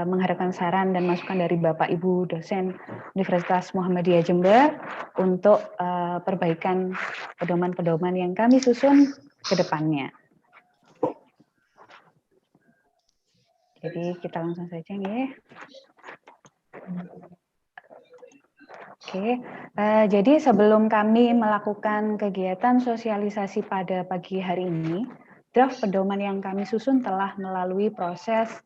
mengharapkan saran dan masukan dari Bapak Ibu dosen Universitas Muhammadiyah Jember untuk perbaikan pedoman-pedoman yang kami susun ke depannya. Jadi kita langsung saja ya. Oke, jadi sebelum kami melakukan kegiatan sosialisasi pada pagi hari ini, draft pedoman yang kami susun telah melalui proses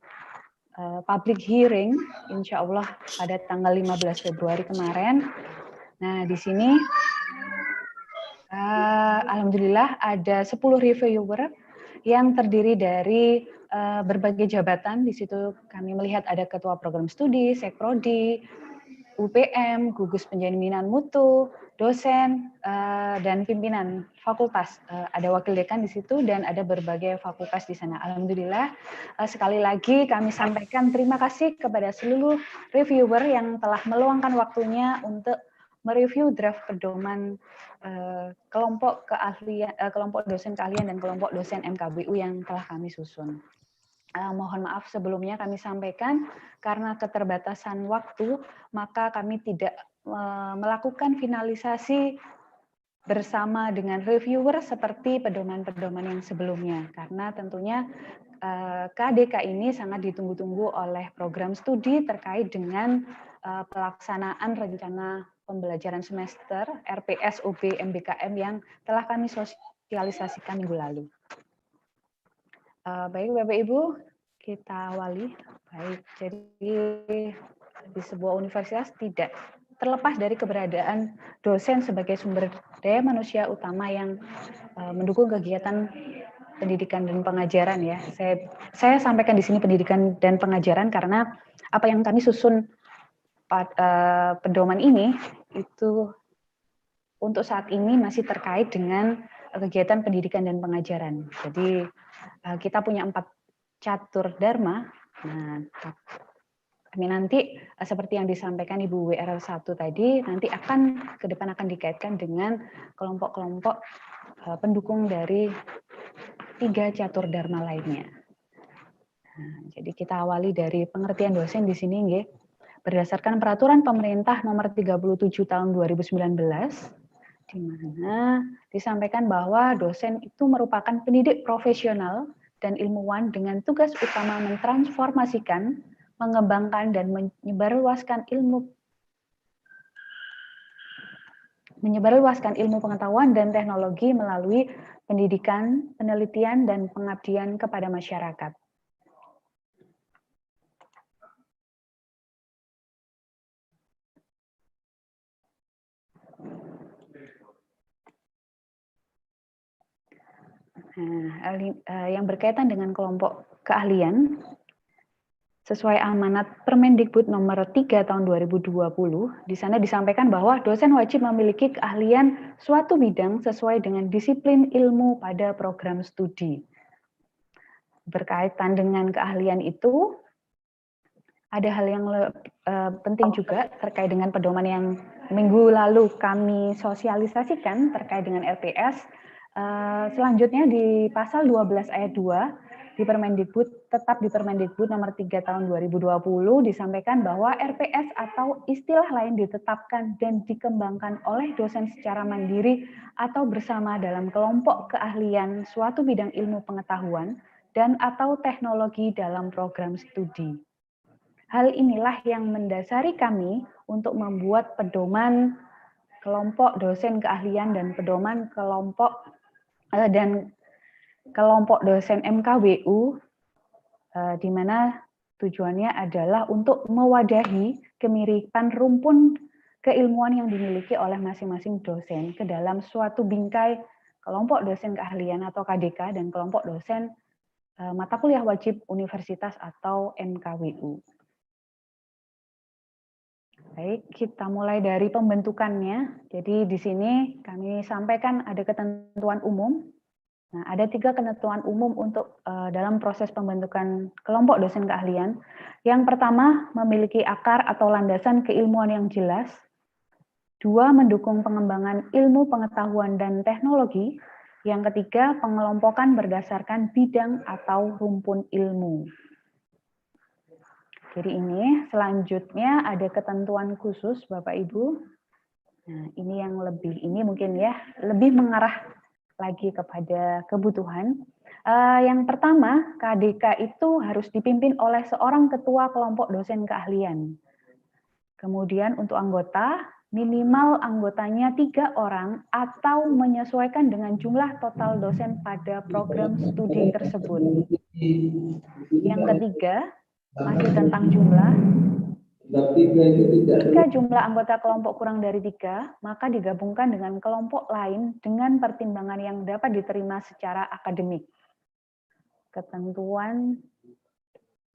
public hearing, insya Allah pada tanggal 15 Februari kemarin. Nah, di sini alhamdulillah ada 10 reviewer yang terdiri dari berbagai jabatan. Di situ kami melihat ada ketua program studi, sekprodi, UPM, gugus penjaminan mutu, dosen, dan pimpinan fakultas. Ada wakil dekan di situ dan ada berbagai fakultas di sana. Alhamdulillah, sekali lagi kami sampaikan terima kasih kepada seluruh reviewer yang telah meluangkan waktunya untuk mereview draft pedoman kelompok keahlian, kelompok dosen keahlian dan kelompok dosen MKBU yang telah kami susun. Mohon maaf sebelumnya kami sampaikan karena keterbatasan waktu maka kami tidak melakukan finalisasi bersama dengan reviewer seperti pedoman-pedoman yang sebelumnya karena tentunya KDK ini sangat ditunggu-tunggu oleh program studi terkait dengan pelaksanaan rencana pembelajaran semester RPS OB MBKM yang telah kami sosialisasikan minggu lalu. Baik Bapak Ibu, kita awali. Baik, jadi di sebuah universitas tidak terlepas dari keberadaan dosen sebagai sumber daya manusia utama yang mendukung kegiatan pendidikan dan pengajaran ya. Saya sampaikan di sini pendidikan dan pengajaran karena apa yang kami susun pedoman ini itu untuk saat ini masih terkait dengan kegiatan pendidikan dan pengajaran. Jadi kita punya 4 catur dharma. Nah, kami nanti seperti yang disampaikan Ibu WR1 tadi, nanti ke depan akan dikaitkan dengan kelompok-kelompok pendukung dari 3 catur dharma lainnya. Nah, jadi kita awali dari pengertian dosen di sini, nggih. Berdasarkan peraturan pemerintah nomor 37 tahun 2019, di mana disampaikan bahwa dosen itu merupakan pendidik profesional dan ilmuwan dengan tugas utama mentransformasikan, mengembangkan, dan menyebarluaskan ilmu pengetahuan dan teknologi melalui pendidikan, penelitian, dan pengabdian kepada masyarakat. Nah, yang berkaitan dengan kelompok keahlian, sesuai amanat Permendikbud nomor 3 tahun 2020, di sana disampaikan bahwa dosen wajib memiliki keahlian suatu bidang sesuai dengan disiplin ilmu pada program studi. Berkaitan dengan keahlian itu, ada hal yang penting juga terkait dengan pedoman yang minggu lalu kami sosialisasikan terkait dengan RPS. Selanjutnya di pasal 12 ayat 2 di Permendikbud, tetap di Permendikbud nomor 3 tahun 2020 disampaikan bahwa RPS atau istilah lain ditetapkan dan dikembangkan oleh dosen secara mandiri atau bersama dalam kelompok keahlian suatu bidang ilmu pengetahuan dan atau teknologi dalam program studi. Hal inilah yang mendasari kami untuk membuat pedoman kelompok dosen keahlian dan pedoman kelompok dosen MKBU, di mana tujuannya adalah untuk mewadahi kemiripan rumpun keilmuan yang dimiliki oleh masing-masing dosen ke dalam suatu bingkai kelompok dosen keahlian atau KDK dan kelompok dosen mata kuliah wajib universitas atau MKWU. Baik, kita mulai dari pembentukannya. Jadi di sini kami sampaikan ada ketentuan umum. Nah, ada 3 ketentuan umum untuk dalam proses pembentukan kelompok dosen keahlian. Yang pertama, memiliki akar atau landasan keilmuan yang jelas. 2, mendukung pengembangan ilmu pengetahuan dan teknologi. Yang ketiga, pengelompokan berdasarkan bidang atau rumpun ilmu. Jadi ini selanjutnya ada ketentuan khusus Bapak Ibu. Nah, ini yang ini mungkin ya lebih mengarah lagi kepada kebutuhan. Yang pertama, KDK itu harus dipimpin oleh seorang ketua kelompok dosen keahlian. Kemudian untuk anggota, minimal anggotanya 3 orang atau menyesuaikan dengan jumlah total dosen pada program studi tersebut. Yang ketiga, masih tentang jumlah. Jika jumlah anggota kelompok kurang dari 3, maka digabungkan dengan kelompok lain dengan pertimbangan yang dapat diterima secara akademik. Ketentuan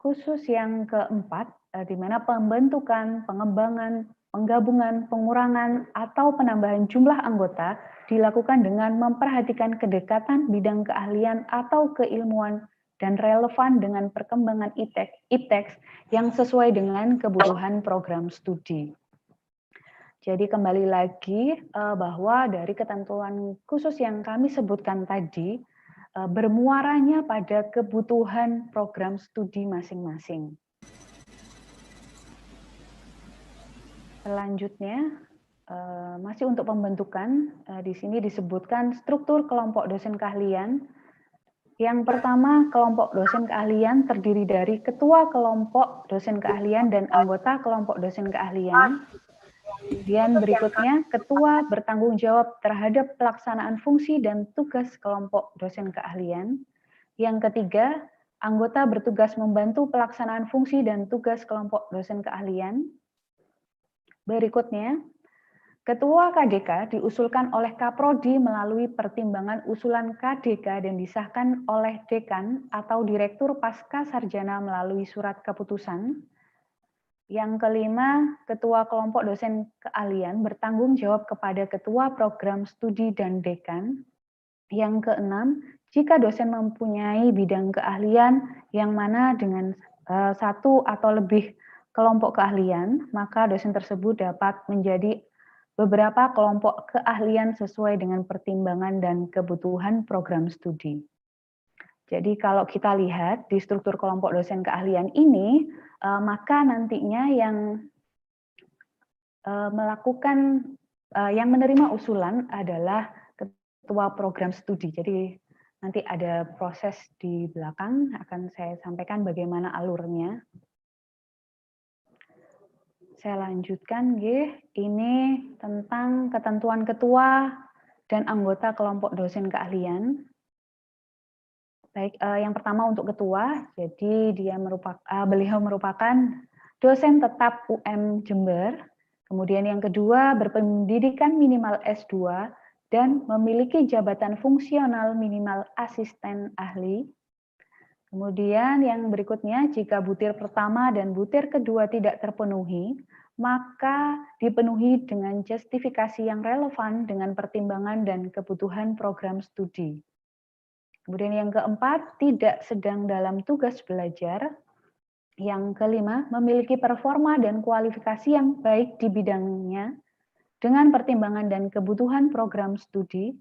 khusus yang keempat, di mana pembentukan, pengembangan, penggabungan, pengurangan, atau penambahan jumlah anggota dilakukan dengan memperhatikan kedekatan bidang keahlian atau keilmuan dan relevan dengan perkembangan IPTEX yang sesuai dengan kebutuhan program studi. Jadi kembali lagi bahwa dari ketentuan khusus yang kami sebutkan tadi, bermuaranya pada kebutuhan program studi masing-masing. Selanjutnya, masih untuk pembentukan, di sini disebutkan struktur kelompok dosen keahlian. Yang pertama, kelompok dosen keahlian terdiri dari ketua kelompok dosen keahlian dan anggota kelompok dosen keahlian. Kemudian berikutnya, ketua bertanggung jawab terhadap pelaksanaan fungsi dan tugas kelompok dosen keahlian. Yang ketiga, anggota bertugas membantu pelaksanaan fungsi dan tugas kelompok dosen keahlian. Berikutnya, Ketua KDK diusulkan oleh Kaprodi melalui pertimbangan usulan KDK dan disahkan oleh Dekan atau Direktur Pasca Sarjana melalui surat keputusan. Yang kelima, Ketua Kelompok Dosen Keahlian bertanggung jawab kepada Ketua Program Studi dan Dekan. Yang keenam, jika dosen mempunyai bidang keahlian yang mana dengan satu atau lebih kelompok keahlian, maka dosen tersebut dapat menjadi beberapa kelompok keahlian sesuai dengan pertimbangan dan kebutuhan program studi. Jadi kalau kita lihat di struktur kelompok dosen keahlian ini, maka nantinya yang melakukan, yang menerima usulan adalah ketua program studi. Jadi nanti ada proses di belakang, akan saya sampaikan bagaimana alurnya. Saya lanjutkan, ini tentang ketentuan ketua dan anggota kelompok dosen keahlian. Baik, yang pertama untuk ketua, jadi beliau merupakan dosen tetap UM Jember. Kemudian yang kedua, berpendidikan minimal S2 dan memiliki jabatan fungsional minimal asisten ahli. Kemudian yang berikutnya, jika butir pertama dan butir kedua tidak terpenuhi, maka dipenuhi dengan justifikasi yang relevan dengan pertimbangan dan kebutuhan program studi. Kemudian yang keempat, tidak sedang dalam tugas belajar. Yang kelima, memiliki performa dan kualifikasi yang baik di bidangnya dengan pertimbangan dan kebutuhan program studi.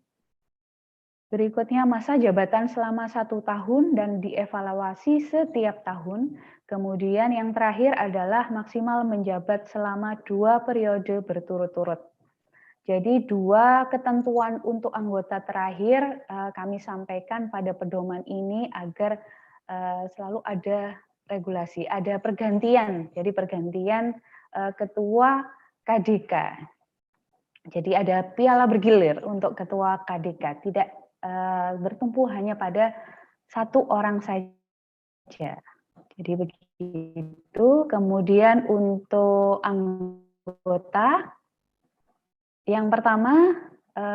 Berikutnya, masa jabatan selama 1 tahun dan dievaluasi setiap tahun. Kemudian yang terakhir adalah maksimal menjabat selama 2 periode berturut-turut. Jadi 2 ketentuan untuk anggota terakhir kami sampaikan pada pedoman ini agar selalu ada regulasi, ada pergantian. Jadi pergantian ketua KDK. Jadi ada piala bergilir untuk ketua KDK, tidak bertumpu hanya pada 1 orang saja. Jadi begitu. Kemudian untuk anggota, yang pertama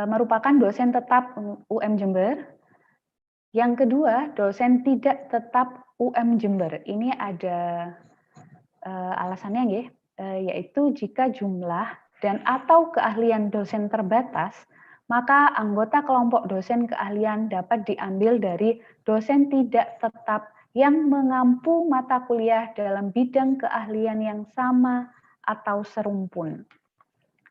merupakan dosen tetap UM Jember. Yang kedua, dosen tidak tetap UM Jember. Ini ada alasannya, yaitu jika jumlah dan atau keahlian dosen terbatas, maka anggota kelompok dosen keahlian dapat diambil dari dosen tidak tetap yang mengampu mata kuliah dalam bidang keahlian yang sama atau serumpun.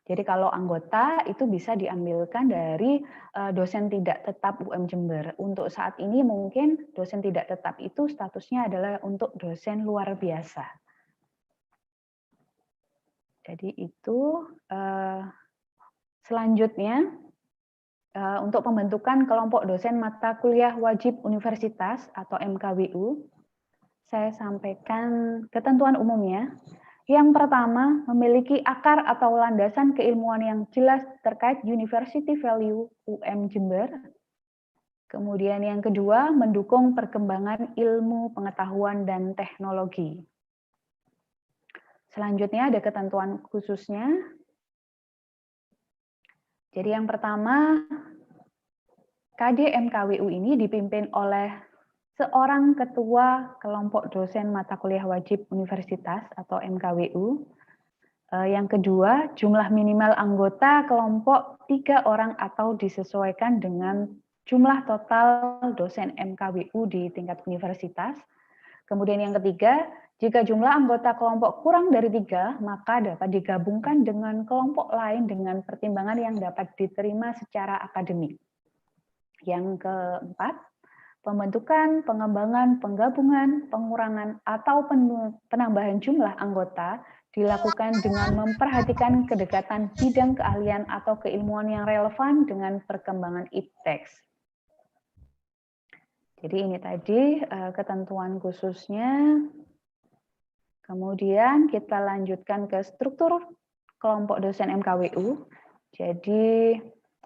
Jadi kalau anggota itu bisa diambilkan dari dosen tidak tetap UM Jember. Untuk saat ini mungkin dosen tidak tetap itu statusnya adalah untuk dosen luar biasa. Jadi itu selanjutnya untuk pembentukan kelompok dosen mata kuliah wajib universitas atau MKWU, saya sampaikan ketentuan umumnya. Yang pertama, memiliki akar atau landasan keilmuan yang jelas terkait University Value UM Jember. Kemudian yang kedua, mendukung perkembangan ilmu, pengetahuan, dan teknologi. Selanjutnya ada ketentuan khususnya. Jadi yang pertama, KD-MKWU ini dipimpin oleh seorang ketua kelompok dosen mata kuliah wajib universitas atau MKWU. Yang kedua, jumlah minimal anggota kelompok 3 orang atau disesuaikan dengan jumlah total dosen MKWU di tingkat universitas. Kemudian yang ketiga, jika jumlah anggota kelompok kurang dari 3, maka dapat digabungkan dengan kelompok lain dengan pertimbangan yang dapat diterima secara akademik. Yang keempat, pembentukan, pengembangan, penggabungan, pengurangan, atau penambahan jumlah anggota dilakukan dengan memperhatikan kedekatan bidang keahlian atau keilmuan yang relevan dengan perkembangan IPTEX. Jadi ini tadi ketentuan khususnya. Kemudian kita lanjutkan ke struktur kelompok dosen MKWU. Jadi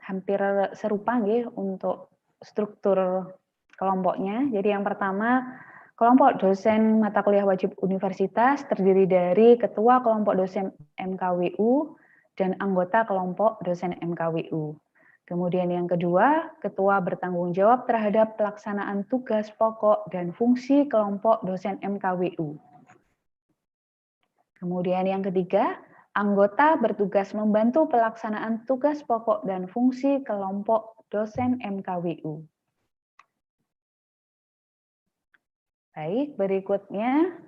hampir serupa nggih untuk struktur kelompoknya. Jadi yang pertama, kelompok dosen mata kuliah wajib universitas terdiri dari ketua kelompok dosen MKWU dan anggota kelompok dosen MKWU. Kemudian yang kedua, ketua bertanggung jawab terhadap pelaksanaan tugas pokok dan fungsi kelompok dosen MKWU. Kemudian yang ketiga, anggota bertugas membantu pelaksanaan tugas pokok dan fungsi kelompok dosen MKWU. Baik, berikutnya,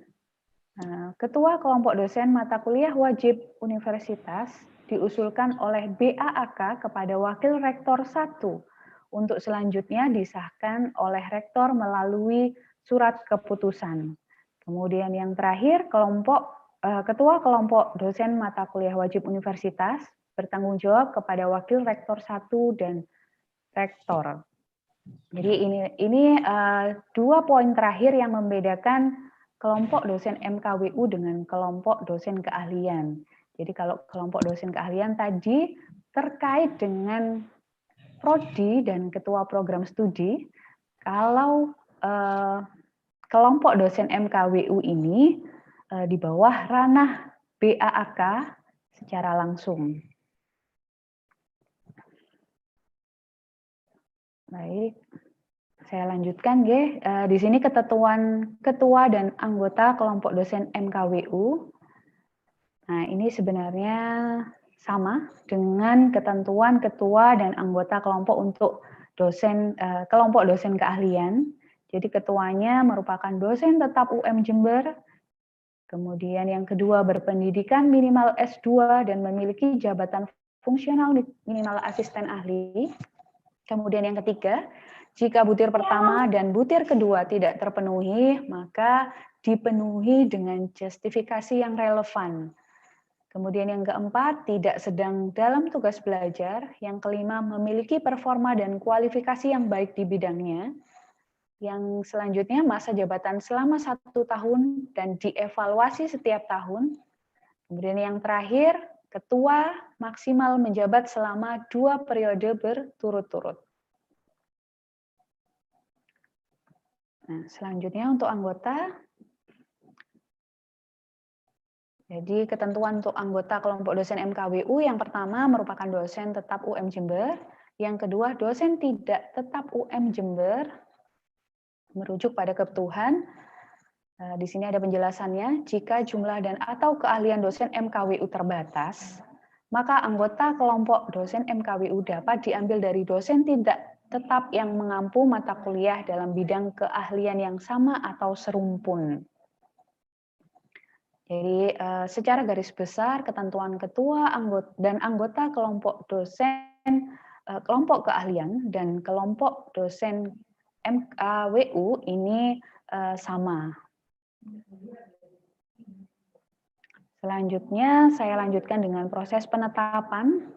ketua kelompok dosen mata kuliah wajib universitas diusulkan oleh BAAK kepada Wakil Rektor 1 untuk selanjutnya disahkan oleh Rektor melalui surat keputusan. Kemudian yang terakhir, ketua kelompok dosen mata kuliah wajib universitas bertanggung jawab kepada Wakil Rektor 1 dan Rektor. Jadi ini 2 poin terakhir yang membedakan kelompok dosen MKWU dengan kelompok dosen keahlian. Jadi kalau kelompok dosen keahlian tadi terkait dengan prodi dan ketua program studi, kalau kelompok dosen MKWU ini di bawah ranah BAAK secara langsung. Baik, saya lanjutkan nggih. Di sini ketentuan ketua dan anggota kelompok dosen MKWU. Nah, ini sebenarnya sama dengan ketentuan ketua dan anggota kelompok untuk kelompok dosen keahlian. Jadi ketuanya merupakan dosen tetap UM Jember. Kemudian yang kedua berpendidikan minimal S2 dan memiliki jabatan fungsional minimal asisten ahli. Kemudian yang ketiga, jika butir pertama dan butir kedua tidak terpenuhi, maka dipenuhi dengan justifikasi yang relevan. Kemudian yang keempat, tidak sedang dalam tugas belajar. Yang kelima, memiliki performa dan kualifikasi yang baik di bidangnya. Yang selanjutnya, masa jabatan selama 1 tahun dan dievaluasi setiap tahun. Kemudian yang terakhir, ketua maksimal menjabat selama 2 periode berturut-turut. Nah, selanjutnya untuk anggota. Jadi ketentuan untuk anggota kelompok dosen MKWU yang pertama merupakan dosen tetap UM Jember, yang kedua dosen tidak tetap UM Jember, merujuk pada kebutuhan. Di sini ada penjelasannya, jika jumlah dan atau keahlian dosen MKWU terbatas, maka anggota kelompok dosen MKWU dapat diambil dari dosen tidak tetap yang mengampu mata kuliah dalam bidang keahlian yang sama atau serumpun. Jadi secara garis besar ketentuan ketua dan anggota kelompok dosen kelompok keahlian dan kelompok dosen MKWU ini sama. Selanjutnya saya lanjutkan dengan proses penetapan.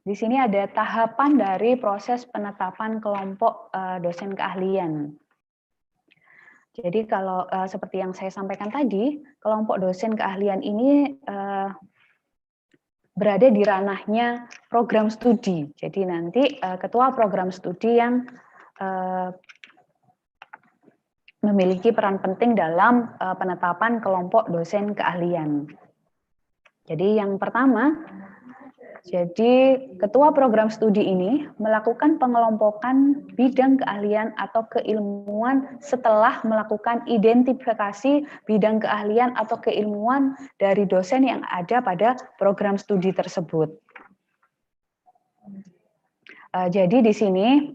Di sini ada tahapan dari proses penetapan kelompok dosen keahlian. Jadi kalau seperti yang saya sampaikan tadi, kelompok dosen keahlian ini berada di ranahnya program studi. Jadi nanti ketua program studi yang memiliki peran penting dalam penetapan kelompok dosen keahlian. Jadi yang pertama, jadi ketua program studi ini melakukan pengelompokan bidang keahlian atau keilmuan setelah melakukan identifikasi bidang keahlian atau keilmuan dari dosen yang ada pada program studi tersebut. Jadi di sini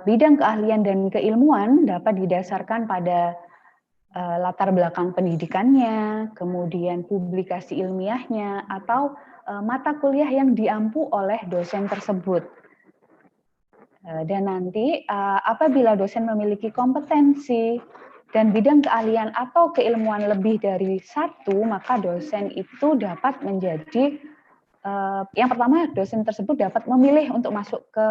bidang keahlian dan keilmuan dapat didasarkan pada latar belakang pendidikannya, kemudian publikasi ilmiahnya, atau mata kuliah yang diampu oleh dosen tersebut. Dan nanti apabila dosen memiliki kompetensi dan bidang keahlian atau keilmuan lebih dari satu, maka dosen itu dapat menjadi yang pertama, dosen tersebut dapat memilih untuk masuk ke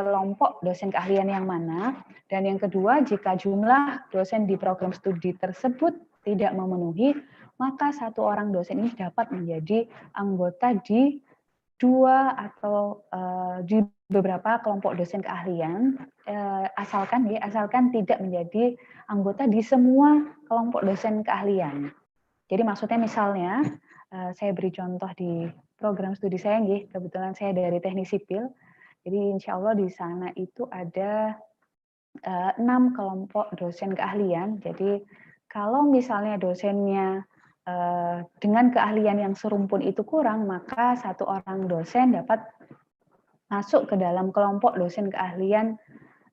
kelompok dosen keahlian yang mana. Dan yang kedua, jika jumlah dosen di program studi tersebut tidak memenuhi, maka satu orang dosen ini dapat menjadi anggota di dua atau di beberapa kelompok dosen keahlian, asalkan tidak menjadi anggota di semua kelompok dosen keahlian. Jadi maksudnya misalnya, saya beri contoh di program studi saya, kebetulan saya dari teknik sipil, jadi insya Allah di sana itu ada 6 kelompok dosen keahlian. Jadi kalau misalnya dosennya dengan keahlian yang serumpun itu kurang, maka satu orang dosen dapat masuk ke dalam kelompok dosen keahlian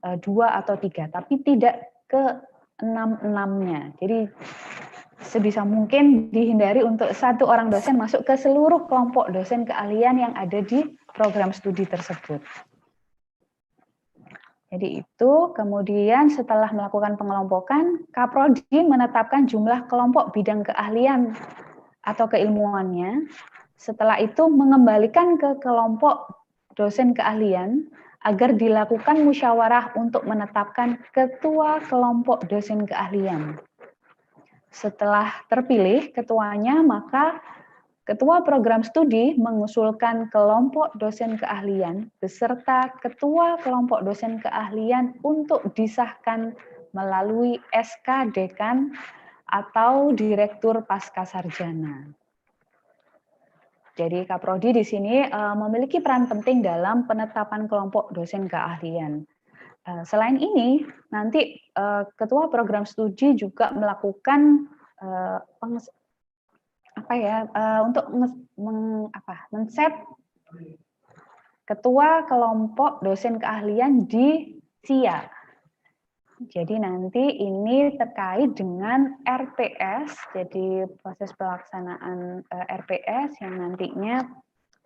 2 atau 3, tapi tidak ke 6-6-nya. Jadi sebisa mungkin dihindari untuk satu orang dosen masuk ke seluruh kelompok dosen keahlian yang ada di program studi tersebut. Jadi itu, kemudian setelah melakukan pengelompokan, Kaprodi menetapkan jumlah kelompok bidang keahlian atau keilmuannya. Setelah itu mengembalikan ke kelompok dosen keahlian agar dilakukan musyawarah untuk menetapkan ketua kelompok dosen keahlian. Setelah terpilih ketuanya, maka ketua program studi mengusulkan kelompok dosen keahlian beserta ketua kelompok dosen keahlian untuk disahkan melalui SK Dekan atau Direktur Pascasarjana. Jadi Kaprodi di sini memiliki peran penting dalam penetapan kelompok dosen keahlian. Selain ini, nanti ketua program studi juga melakukan untuk men-set ketua kelompok dosen keahlian di SIA. Jadi nanti ini terkait dengan RPS, jadi proses pelaksanaan RPS yang nantinya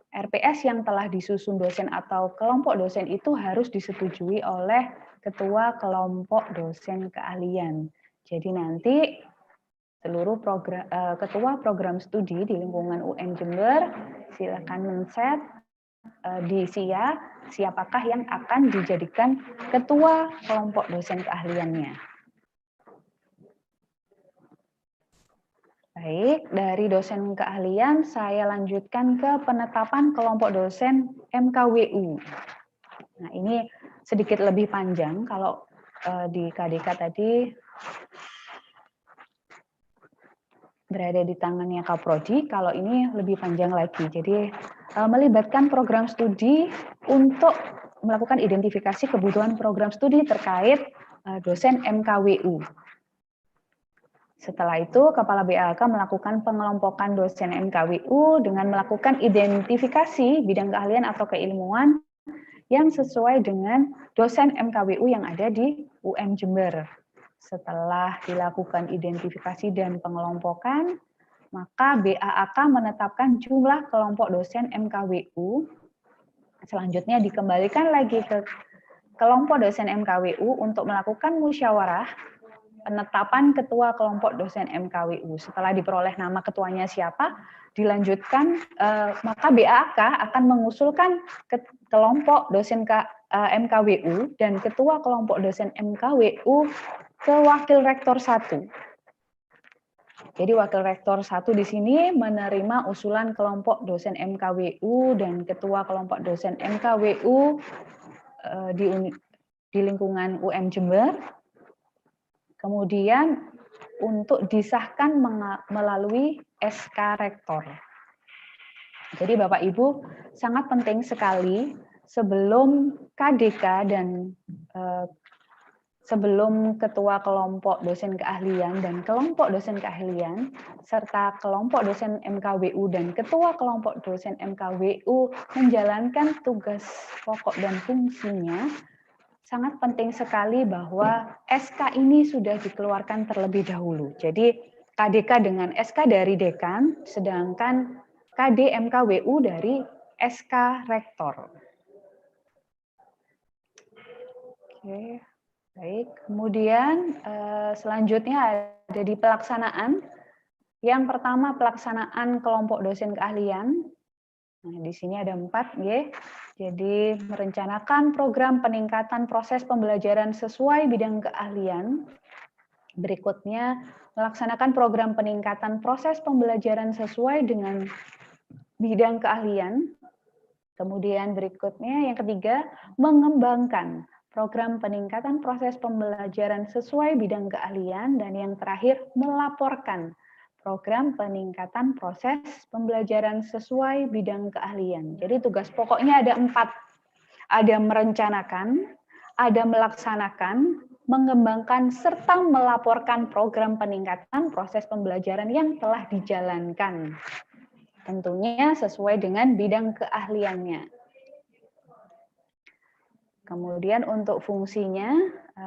RPS yang telah disusun dosen atau kelompok dosen itu harus disetujui oleh ketua kelompok dosen keahlian. Jadi nanti seluruh ketua program studi di lingkungan UN Jember silakan men-set di SIA siapakah yang akan dijadikan ketua kelompok dosen keahliannya. Baik, dari dosen keahlian saya lanjutkan ke penetapan kelompok dosen MKWU. Nah, ini sedikit lebih panjang kalau di KDK tadi berada di tangannya Kaprodi, kalau ini lebih panjang lagi. Jadi melibatkan program studi untuk melakukan identifikasi kebutuhan program studi terkait dosen MKWU. Setelah itu, Kepala BAK melakukan pengelompokan dosen MKWU dengan melakukan identifikasi bidang keahlian atau keilmuan yang sesuai dengan dosen MKWU yang ada di UM Jember. Setelah dilakukan identifikasi dan pengelompokan, maka BAK menetapkan jumlah kelompok dosen MKWU. Selanjutnya dikembalikan lagi ke kelompok dosen MKWU untuk melakukan musyawarah penetapan ketua kelompok dosen MKWU. Setelah diperoleh nama ketuanya siapa, dilanjutkan maka BAK akan mengusulkan kelompok dosen MKWU dan ketua kelompok dosen MKWU ke wakil rektor 1. Jadi wakil rektor 1 di sini menerima usulan kelompok dosen MKWU dan ketua kelompok dosen MKWU di lingkungan UM Jember. Kemudian untuk disahkan melalui SK Rektor. Jadi Bapak Ibu sangat penting sekali sebelum KDK dan sebelum ketua kelompok dosen keahlian dan kelompok dosen keahlian serta kelompok dosen MKWU dan ketua kelompok dosen MKWU menjalankan tugas pokok dan fungsinya, sangat penting sekali bahwa SK ini sudah dikeluarkan terlebih dahulu. Jadi KDK dengan SK dari dekan, sedangkan KD MKWU dari SK Rektor. Oke, baik. Kemudian selanjutnya ada di pelaksanaan. Yang pertama pelaksanaan kelompok dosen keahlian. Nah, di sini ada 4, ya. Jadi merencanakan program peningkatan proses pembelajaran sesuai bidang keahlian. Berikutnya melaksanakan program peningkatan proses pembelajaran sesuai dengan bidang keahlian. Kemudian berikutnya yang ketiga, mengembangkan program peningkatan proses pembelajaran sesuai bidang keahlian. Dan yang terakhir, melaporkan program peningkatan proses pembelajaran sesuai bidang keahlian. Jadi tugas pokoknya ada 4. Ada merencanakan, ada melaksanakan, mengembangkan, serta melaporkan program peningkatan proses pembelajaran yang telah dijalankan. Tentunya sesuai dengan bidang keahliannya. Kemudian untuk fungsinya,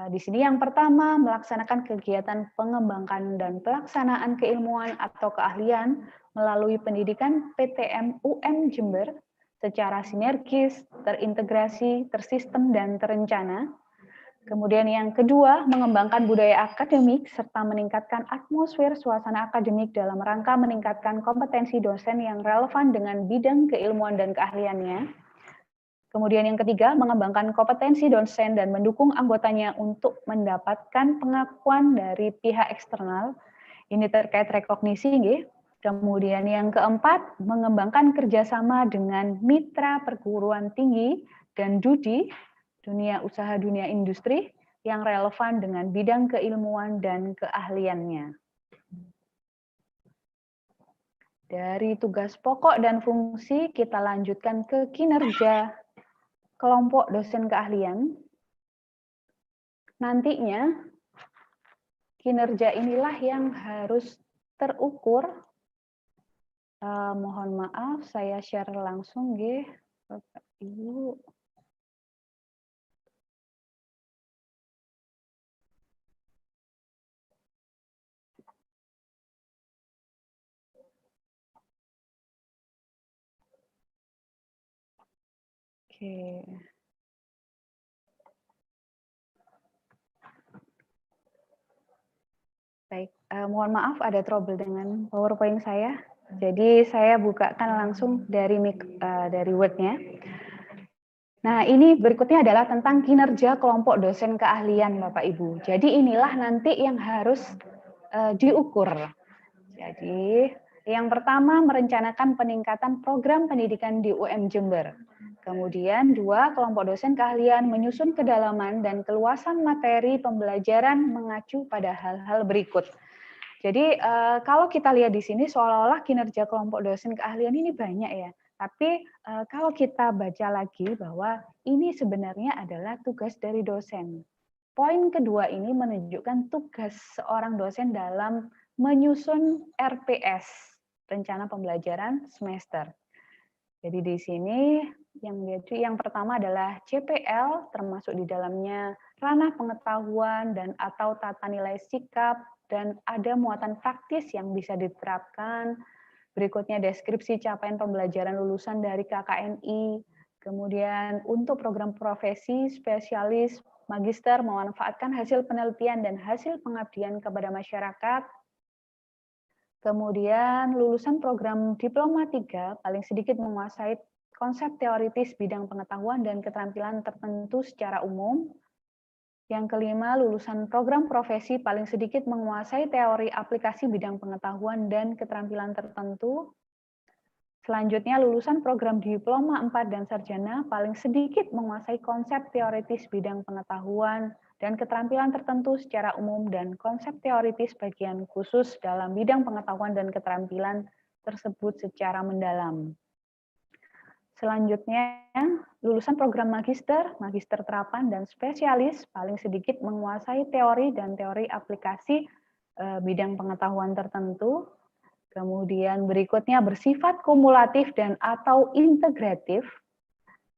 di sini yang pertama melaksanakan kegiatan pengembangan dan pelaksanaan keilmuan atau keahlian melalui pendidikan PTM UM Jember secara sinergis, terintegrasi, tersistem, dan terencana. Kemudian yang kedua, mengembangkan budaya akademik serta meningkatkan atmosfer suasana akademik dalam rangka meningkatkan kompetensi dosen yang relevan dengan bidang keilmuan dan keahliannya. Kemudian yang ketiga, mengembangkan kompetensi dosen dan mendukung anggotanya untuk mendapatkan pengakuan dari pihak eksternal. Ini terkait rekognisi, nggih. Kemudian yang keempat, mengembangkan kerjasama dengan mitra perguruan tinggi dan DUDI, dunia usaha, dunia industri, yang relevan dengan bidang keilmuan dan keahliannya. Dari tugas pokok dan fungsi, kita lanjutkan ke kinerja kelompok dosen keahlian. Nantinya, kinerja inilah yang harus terukur. Mohon maaf, saya share langsung, nggih, Bapak Ibu. Oke. Baik, mohon maaf ada trouble dengan PowerPoint saya. Jadi saya bukakan langsung dari Word-nya. Nah, ini berikutnya adalah tentang kinerja kelompok dosen keahlian, Bapak Ibu. Jadi inilah nanti yang harus diukur. Jadi yang pertama merencanakan peningkatan program pendidikan di UM Jember. Kemudian 2, kelompok dosen keahlian menyusun kedalaman dan keluasan materi pembelajaran mengacu pada hal-hal berikut. Jadi kalau kita lihat di sini seolah-olah kinerja kelompok dosen keahlian ini banyak ya. Tapi kalau kita baca lagi bahwa ini sebenarnya adalah tugas dari dosen. Poin kedua ini menunjukkan tugas seorang dosen dalam menyusun RPS, rencana pembelajaran semester. Jadi di sini yang pertama adalah CPL, termasuk di dalamnya ranah pengetahuan dan atau tata nilai sikap, dan ada muatan praktis yang bisa diterapkan. Berikutnya deskripsi capaian pembelajaran lulusan dari KKNI. Kemudian untuk program profesi spesialis magister memanfaatkan hasil penelitian dan hasil pengabdian kepada masyarakat. Kemudian lulusan program Diploma 3 paling sedikit menguasai konsep teoritis bidang pengetahuan dan keterampilan tertentu secara umum. Yang kelima, lulusan program profesi paling sedikit menguasai teori aplikasi bidang pengetahuan dan keterampilan tertentu. Selanjutnya, lulusan program Diploma 4 dan Sarjana paling sedikit menguasai konsep teoritis bidang pengetahuan dan keterampilan tertentu secara umum dan konsep teoritis bagian khusus dalam bidang pengetahuan dan keterampilan tersebut secara mendalam. Selanjutnya, lulusan program magister, magister terapan, dan spesialis paling sedikit menguasai teori dan teori aplikasi bidang pengetahuan tertentu. Kemudian berikutnya bersifat kumulatif dan atau integratif.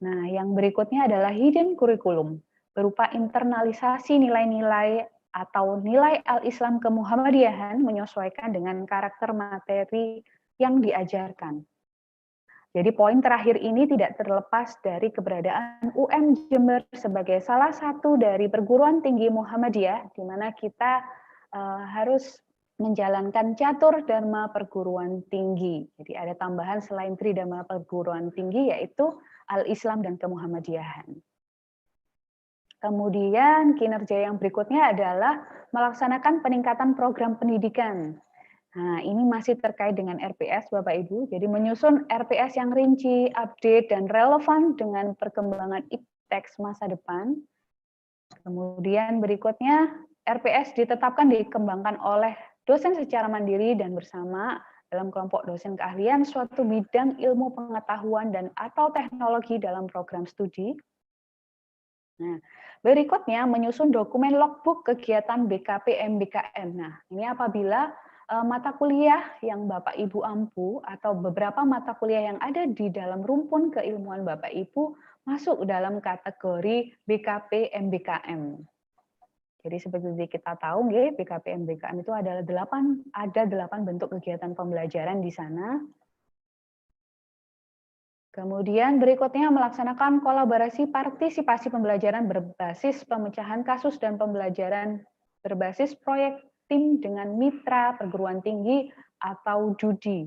Nah, yang berikutnya adalah hidden curriculum, berupa internalisasi nilai-nilai atau nilai al-Islam kemuhammadiyahan menyesuaikan dengan karakter materi yang diajarkan. Jadi poin terakhir ini tidak terlepas dari keberadaan UM Jember sebagai salah satu dari perguruan tinggi Muhammadiyah, di mana kita harus menjalankan catur dharma perguruan tinggi. Jadi ada tambahan selain tridharma perguruan tinggi, yaitu al-Islam dan kemuhammadiyahan. Kemudian kinerja yang berikutnya adalah melaksanakan peningkatan program pendidikan. Nah, ini masih terkait dengan RPS, Bapak Ibu. Jadi menyusun RPS yang rinci, update, dan relevan dengan perkembangan ipteks masa depan. Kemudian berikutnya, RPS ditetapkan dikembangkan oleh dosen secara mandiri dan bersama dalam kelompok dosen keahlian suatu bidang ilmu pengetahuan dan atau teknologi dalam program studi. Nah, berikutnya menyusun dokumen logbook kegiatan BKP MBKM. Nah, ini apabila mata kuliah yang Bapak Ibu ampu atau beberapa mata kuliah yang ada di dalam rumpun keilmuan Bapak Ibu masuk dalam kategori BKP MBKM. Jadi seperti kita tahu, BKP MBKM itu adalah 8 bentuk kegiatan pembelajaran di sana. Kemudian berikutnya melaksanakan kolaborasi partisipasi pembelajaran berbasis pemecahan kasus dan pembelajaran berbasis proyek tim dengan mitra perguruan tinggi atau judi.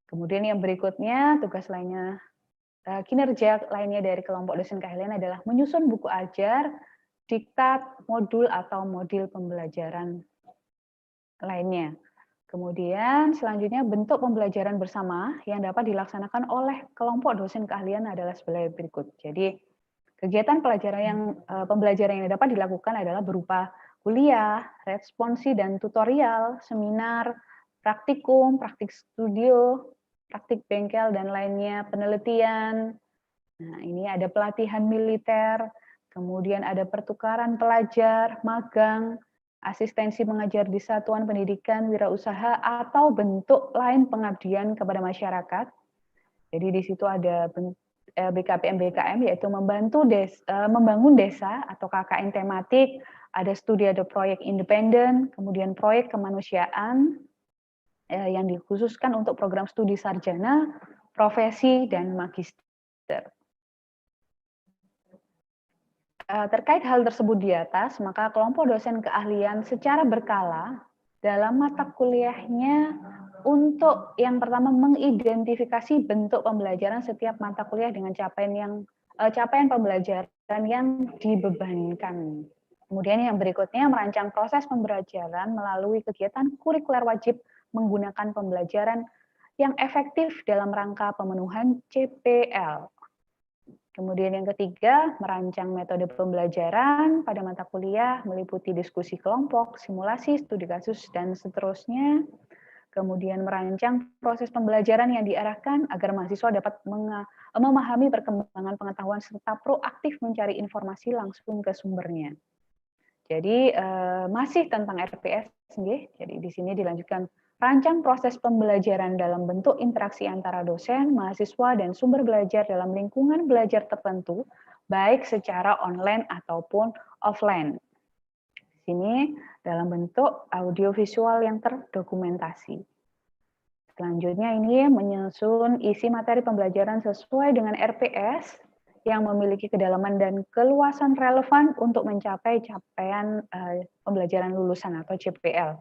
Kemudian yang berikutnya, tugas lainnya, kinerja lainnya dari kelompok dosen keahlian adalah menyusun buku ajar, diktat, modul atau modul pembelajaran lainnya. Kemudian selanjutnya bentuk pembelajaran bersama yang dapat dilaksanakan oleh kelompok dosen keahlian adalah sebagai berikut. Jadi kegiatan pembelajaran yang dapat dilakukan adalah berupa kuliah, responsi dan tutorial, seminar, praktikum, praktik studio, praktik bengkel dan lainnya, penelitian. Nah, ini ada pelatihan militer, kemudian ada pertukaran pelajar, magang, asistensi mengajar di satuan pendidikan, wirausaha, atau bentuk lain pengabdian kepada masyarakat. Jadi di situ ada BKP-MBKM, yaitu membangun desa atau KKN tematik, ada studi, ada proyek independen, kemudian proyek kemanusiaan yang dikhususkan untuk program studi sarjana, profesi, dan magister. Terkait hal tersebut di atas, maka kelompok dosen keahlian secara berkala dalam mata kuliahnya untuk yang pertama mengidentifikasi bentuk pembelajaran setiap mata kuliah dengan capaian pembelajaran yang dibebankan. Kemudian yang berikutnya merancang proses pembelajaran melalui kegiatan kurikuler wajib menggunakan pembelajaran yang efektif dalam rangka pemenuhan CPL. Kemudian yang ketiga, merancang metode pembelajaran pada mata kuliah meliputi diskusi kelompok, simulasi, studi kasus, dan seterusnya. Kemudian merancang proses pembelajaran yang diarahkan agar mahasiswa dapat memahami perkembangan pengetahuan serta proaktif mencari informasi langsung ke sumbernya. Jadi masih tentang RPS, jadi di sini dilanjutkan. Rancang proses pembelajaran dalam bentuk interaksi antara dosen, mahasiswa, dan sumber belajar dalam lingkungan belajar tertentu, baik secara online ataupun offline. Di sini dalam bentuk audiovisual yang terdokumentasi. Selanjutnya ini menyusun isi materi pembelajaran sesuai dengan RPS yang memiliki kedalaman dan keluasan relevan untuk mencapai capaian pembelajaran lulusan atau CPL.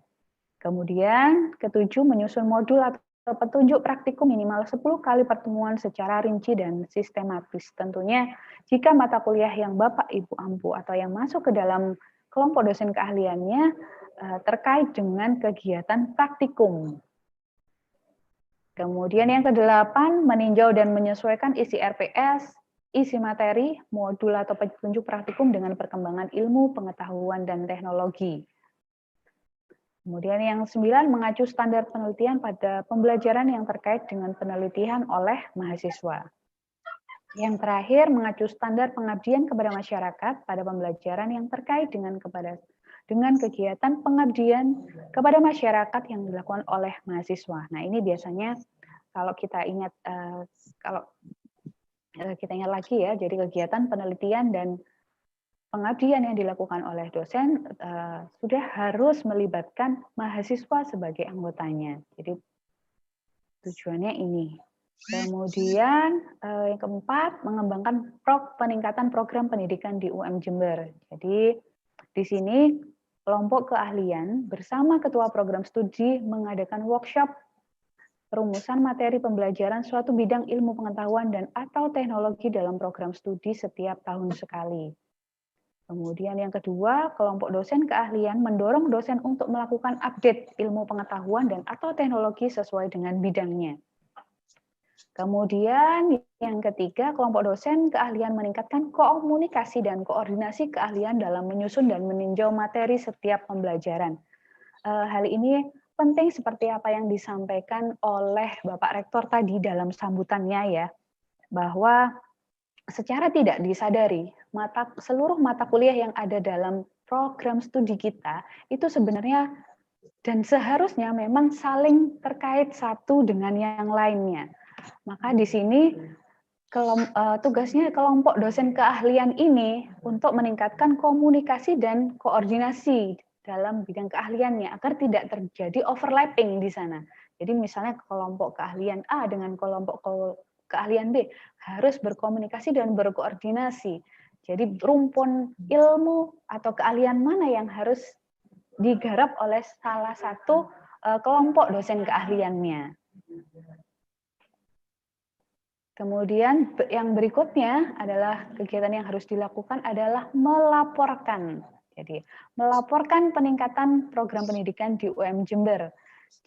Kemudian ketujuh, menyusun modul atau petunjuk praktikum minimal 10 kali pertemuan secara rinci dan sistematis. Tentunya jika mata kuliah yang Bapak Ibu ampu atau yang masuk ke dalam kelompok dosen keahliannya terkait dengan kegiatan praktikum. Kemudian yang kedelapan, meninjau dan menyesuaikan isi RPS, isi materi, modul atau petunjuk praktikum dengan perkembangan ilmu, pengetahuan, dan teknologi. Kemudian yang 9, mengacu standar penelitian pada pembelajaran yang terkait dengan penelitian oleh mahasiswa. Yang terakhir, mengacu standar pengabdian kepada masyarakat pada pembelajaran yang terkait dengan kegiatan pengabdian kepada masyarakat yang dilakukan oleh mahasiswa. Nah, ini biasanya kalau kita ingat lagi ya, jadi kegiatan penelitian dan pengabdian yang dilakukan oleh dosen sudah harus melibatkan mahasiswa sebagai anggotanya. Jadi tujuannya ini. Kemudian yang keempat, mengembangkan peningkatan program pendidikan di UM Jember. Jadi di sini kelompok keahlian bersama ketua program studi mengadakan workshop perumusan materi pembelajaran suatu bidang ilmu pengetahuan dan atau teknologi dalam program studi setiap tahun sekali. Kemudian yang kedua, kelompok dosen keahlian mendorong dosen untuk melakukan update ilmu pengetahuan dan atau teknologi sesuai dengan bidangnya. Kemudian yang ketiga, kelompok dosen keahlian meningkatkan komunikasi dan koordinasi keahlian dalam menyusun dan meninjau materi setiap pembelajaran. Hal ini penting seperti apa yang disampaikan oleh Bapak Rektor tadi dalam sambutannya ya, bahwa secara tidak disadari, seluruh mata kuliah yang ada dalam program studi kita itu sebenarnya dan seharusnya memang saling terkait satu dengan yang lainnya. Maka di sini tugasnya kelompok dosen keahlian ini untuk meningkatkan komunikasi dan koordinasi dalam bidang keahliannya agar tidak terjadi overlapping di sana. Jadi misalnya kelompok keahlian A dengan kelompok keahlian B harus berkomunikasi dan berkoordinasi. Jadi rumpun ilmu atau keahlian mana yang harus digarap oleh salah satu kelompok dosen keahliannya. Kemudian yang berikutnya adalah kegiatan yang harus dilakukan adalah melaporkan. Jadi melaporkan peningkatan program pendidikan di UM Jember.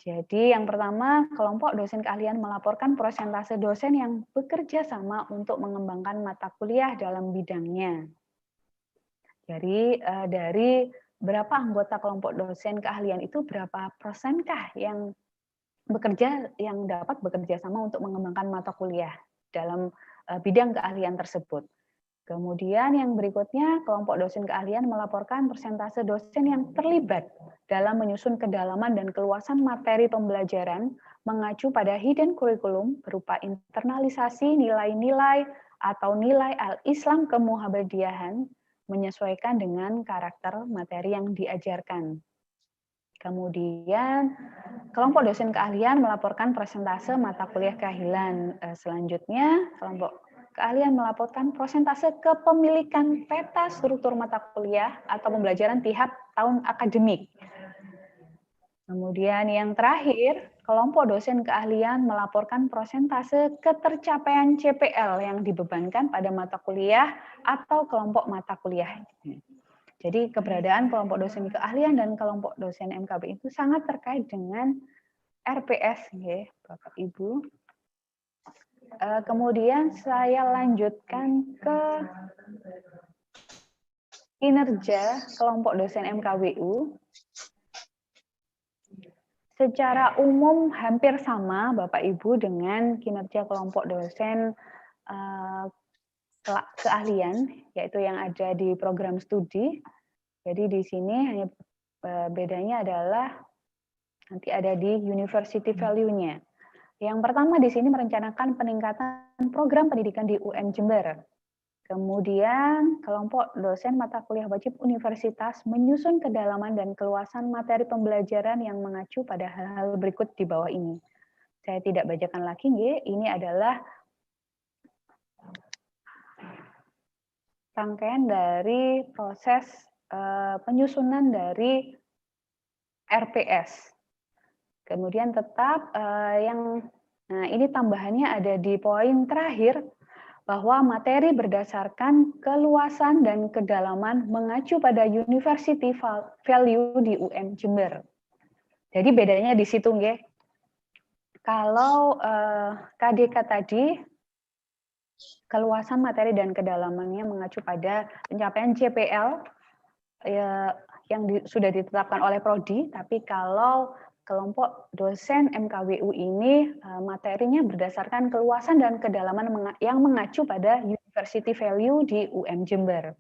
Jadi yang pertama, kelompok dosen keahlian melaporkan persentase dosen yang bekerja sama untuk mengembangkan mata kuliah dalam bidangnya. Jadi dari berapa anggota kelompok dosen keahlian itu berapa persenkah yang dapat bekerja sama untuk mengembangkan mata kuliah dalam bidang keahlian tersebut. Kemudian yang berikutnya, kelompok dosen keahlian melaporkan persentase dosen yang terlibat dalam menyusun kedalaman dan keluasan materi pembelajaran mengacu pada hidden curriculum berupa internalisasi nilai-nilai atau nilai al-Islam kemuhammadiyyahan menyesuaikan dengan karakter materi yang diajarkan. Kemudian kelompok dosen keahlian melaporkan persentase mata kuliah keahlian. Selanjutnya, kelompok keahlian melaporkan persentase kepemilikan peta struktur mata kuliah atau pembelajaran tiap tahun akademik. Kemudian yang terakhir, kelompok dosen keahlian melaporkan persentase ketercapaian CPL yang dibebankan pada mata kuliah atau kelompok mata kuliah. Jadi keberadaan kelompok dosen keahlian dan kelompok dosen MKB itu sangat terkait dengan RPS, ya, Bapak Ibu. Kemudian saya lanjutkan ke kinerja kelompok dosen MKWU. Secara umum hampir sama Bapak Ibu dengan kinerja kelompok dosen keahlian, yaitu yang ada di program studi. Jadi di sini hanya bedanya adalah nanti ada di university value-nya. Yang pertama di sini merencanakan peningkatan program pendidikan di UM Jember. Kemudian kelompok dosen mata kuliah wajib universitas menyusun kedalaman dan keluasan materi pembelajaran yang mengacu pada hal-hal berikut di bawah ini. Saya tidak bacakan lagi, ini adalah rangkaian dari proses penyusunan dari RPS. Kemudian tetap nah ini tambahannya ada di poin terakhir, bahwa materi berdasarkan keluasan dan kedalaman mengacu pada university value di UM Jember. Jadi bedanya di situ, nggih. Kalau KDK tadi, keluasan materi dan kedalamannya mengacu pada pencapaian CPL yang sudah ditetapkan oleh Prodi, tapi kalau kelompok dosen MKWU ini materinya berdasarkan keluasan dan kedalaman yang mengacu pada university value di UM Jember.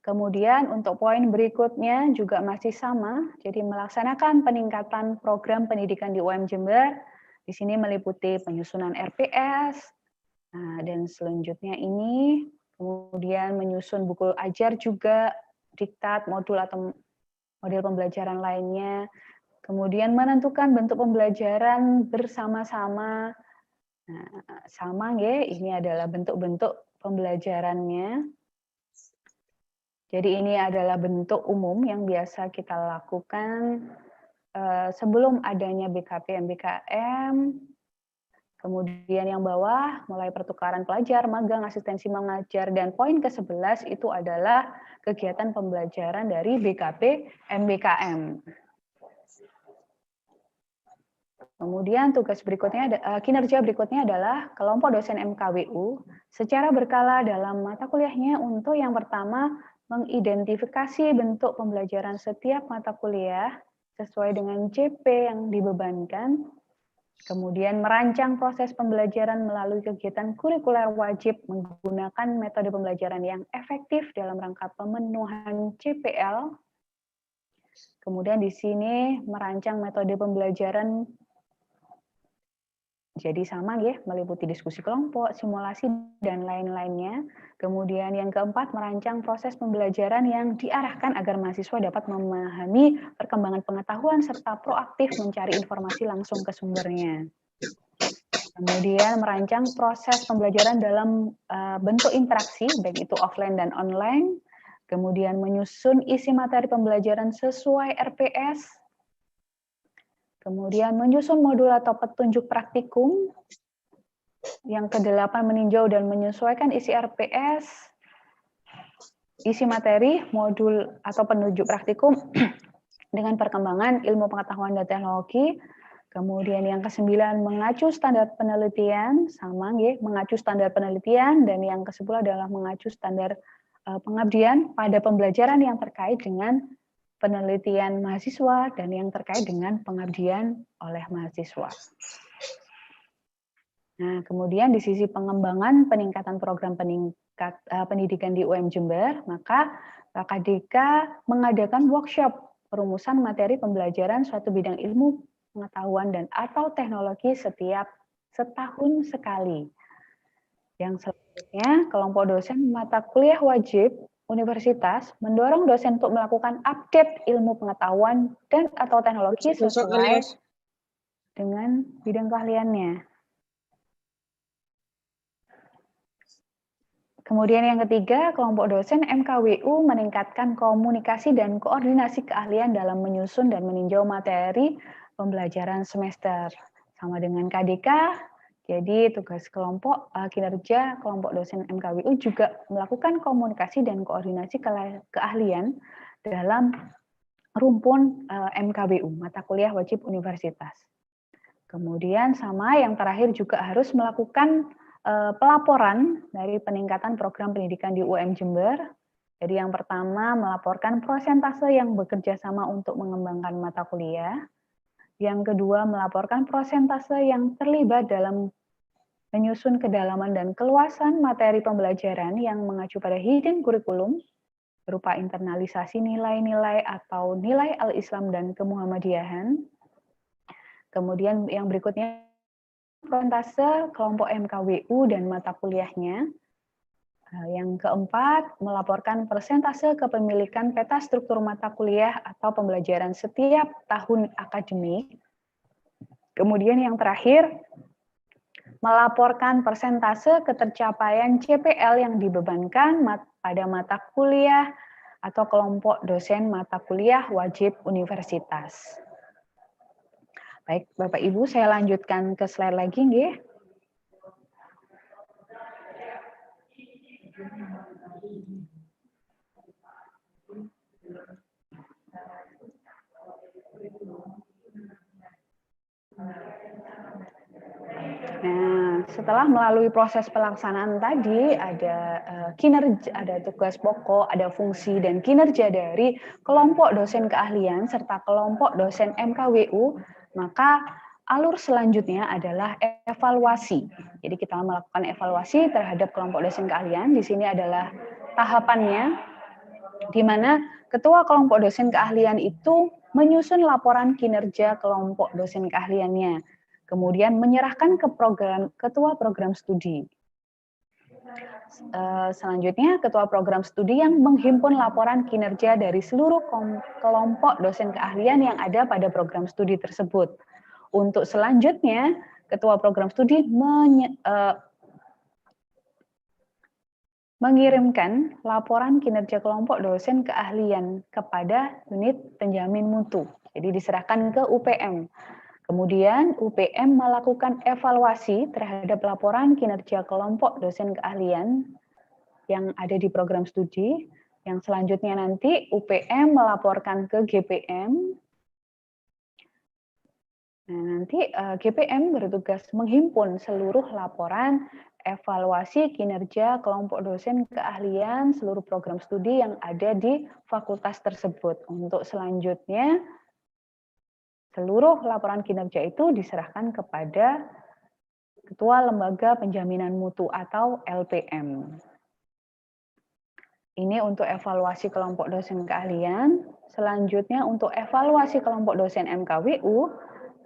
Kemudian untuk poin berikutnya juga masih sama, jadi melaksanakan peningkatan program pendidikan di UM Jember. Di sini meliputi penyusunan RPS, dan selanjutnya ini kemudian menyusun buku ajar juga, diktat, modul atau model pembelajaran lainnya, kemudian menentukan bentuk pembelajaran bersama-sama. Nah, sama nggih, ini adalah bentuk-bentuk pembelajarannya. Jadi ini adalah bentuk umum yang biasa kita lakukan sebelum adanya BKP MBKM. Kemudian yang bawah, mulai pertukaran pelajar, magang, asistensi mengajar, dan poin ke-11 itu adalah kegiatan pembelajaran dari BKP MBKM. Kemudian tugas berikutnya, kinerja berikutnya adalah kelompok dosen MKWU secara berkala dalam mata kuliahnya untuk yang pertama, mengidentifikasi bentuk pembelajaran setiap mata kuliah sesuai dengan CP yang dibebankan, kemudian merancang proses pembelajaran melalui kegiatan kurikuler wajib menggunakan metode pembelajaran yang efektif dalam rangka pemenuhan CPL. Kemudian di sini merancang metode pembelajaran jadi sama ya, meliputi diskusi kelompok, simulasi, dan lain-lainnya. Kemudian yang keempat, merancang proses pembelajaran yang diarahkan agar mahasiswa dapat memahami perkembangan pengetahuan serta proaktif mencari informasi langsung ke sumbernya. Kemudian merancang proses pembelajaran dalam bentuk interaksi, baik itu offline dan online. Kemudian menyusun isi materi pembelajaran sesuai RPS. Kemudian menyusun modul atau petunjuk praktikum. Yang ke-8, meninjau dan menyesuaikan isi RPS, isi materi, modul atau petunjuk praktikum dengan perkembangan ilmu pengetahuan dan teknologi. Kemudian yang ke-9, mengacu standar penelitian, sama nggih, mengacu standar penelitian, dan yang ke-10 adalah mengacu standar pengabdian pada pembelajaran yang terkait dengan penelitian mahasiswa dan yang terkait dengan pengabdian oleh mahasiswa. Nah, kemudian di sisi pengembangan peningkatan program pendidikan di UM Jember, maka KDK mengadakan workshop perumusan materi pembelajaran suatu bidang ilmu pengetahuan dan atau teknologi setiap setahun sekali. Yang selanjutnya, kelompok dosen mata kuliah wajib universitas mendorong dosen untuk melakukan update ilmu pengetahuan dan atau teknologi sesuai dengan bidang keahliannya. Kemudian yang ketiga, kelompok dosen MKWU meningkatkan komunikasi dan koordinasi keahlian dalam menyusun dan meninjau materi pembelajaran semester. Sama dengan KDK, jadi tugas kelompok kinerja kelompok dosen MKWU juga melakukan komunikasi dan koordinasi keahlian dalam rumpun MKWU, mata kuliah wajib universitas. Kemudian sama yang terakhir juga harus melakukan pelaporan dari peningkatan program pendidikan di UM Jember. Jadi yang pertama melaporkan persentase yang bekerja sama untuk mengembangkan mata kuliah. Yang kedua, melaporkan persentase yang terlibat dalam menyusun kedalaman dan keluasan materi pembelajaran yang mengacu pada hidden kurikulum, berupa internalisasi nilai-nilai atau nilai al-Islam dan kemuhammadiyahan. Kemudian yang berikutnya, persentase kelompok MKWU dan mata kuliahnya. Yang keempat, melaporkan persentase kepemilikan peta struktur mata kuliah atau pembelajaran setiap tahun akademik. Kemudian yang terakhir, melaporkan persentase ketercapaian CPL yang dibebankan pada mata kuliah atau kelompok dosen mata kuliah wajib universitas. Baik, Bapak Ibu, saya lanjutkan ke slide lagi, nggih. Nah, setelah melalui proses pelaksanaan tadi, ada kinerja, ada tugas pokok, ada fungsi dan kinerja dari kelompok dosen keahlian serta kelompok dosen MKWU, maka alur selanjutnya adalah evaluasi. Jadi kita melakukan evaluasi terhadap kelompok dosen keahlian. Di sini adalah tahapannya, di mana ketua kelompok dosen keahlian itu menyusun laporan kinerja kelompok dosen keahliannya, kemudian menyerahkan ke ketua program studi. Selanjutnya, ketua program studi yang menghimpun laporan kinerja dari seluruh kelompok dosen keahlian yang ada pada program studi tersebut. Untuk selanjutnya, ketua program studi mengirimkan laporan kinerja kelompok dosen keahlian kepada unit penjamin mutu. Jadi diserahkan ke UPM. Kemudian UPM melakukan evaluasi terhadap laporan kinerja kelompok dosen keahlian yang ada di program studi. Yang selanjutnya nanti UPM melaporkan ke GPM. Nah, nanti GPM bertugas menghimpun seluruh laporan evaluasi kinerja kelompok dosen keahlian seluruh program studi yang ada di fakultas tersebut. Untuk selanjutnya, seluruh laporan kinerja itu diserahkan kepada Ketua Lembaga Penjaminan Mutu atau LPM. Ini untuk evaluasi kelompok dosen keahlian. Selanjutnya untuk evaluasi kelompok dosen MKWU,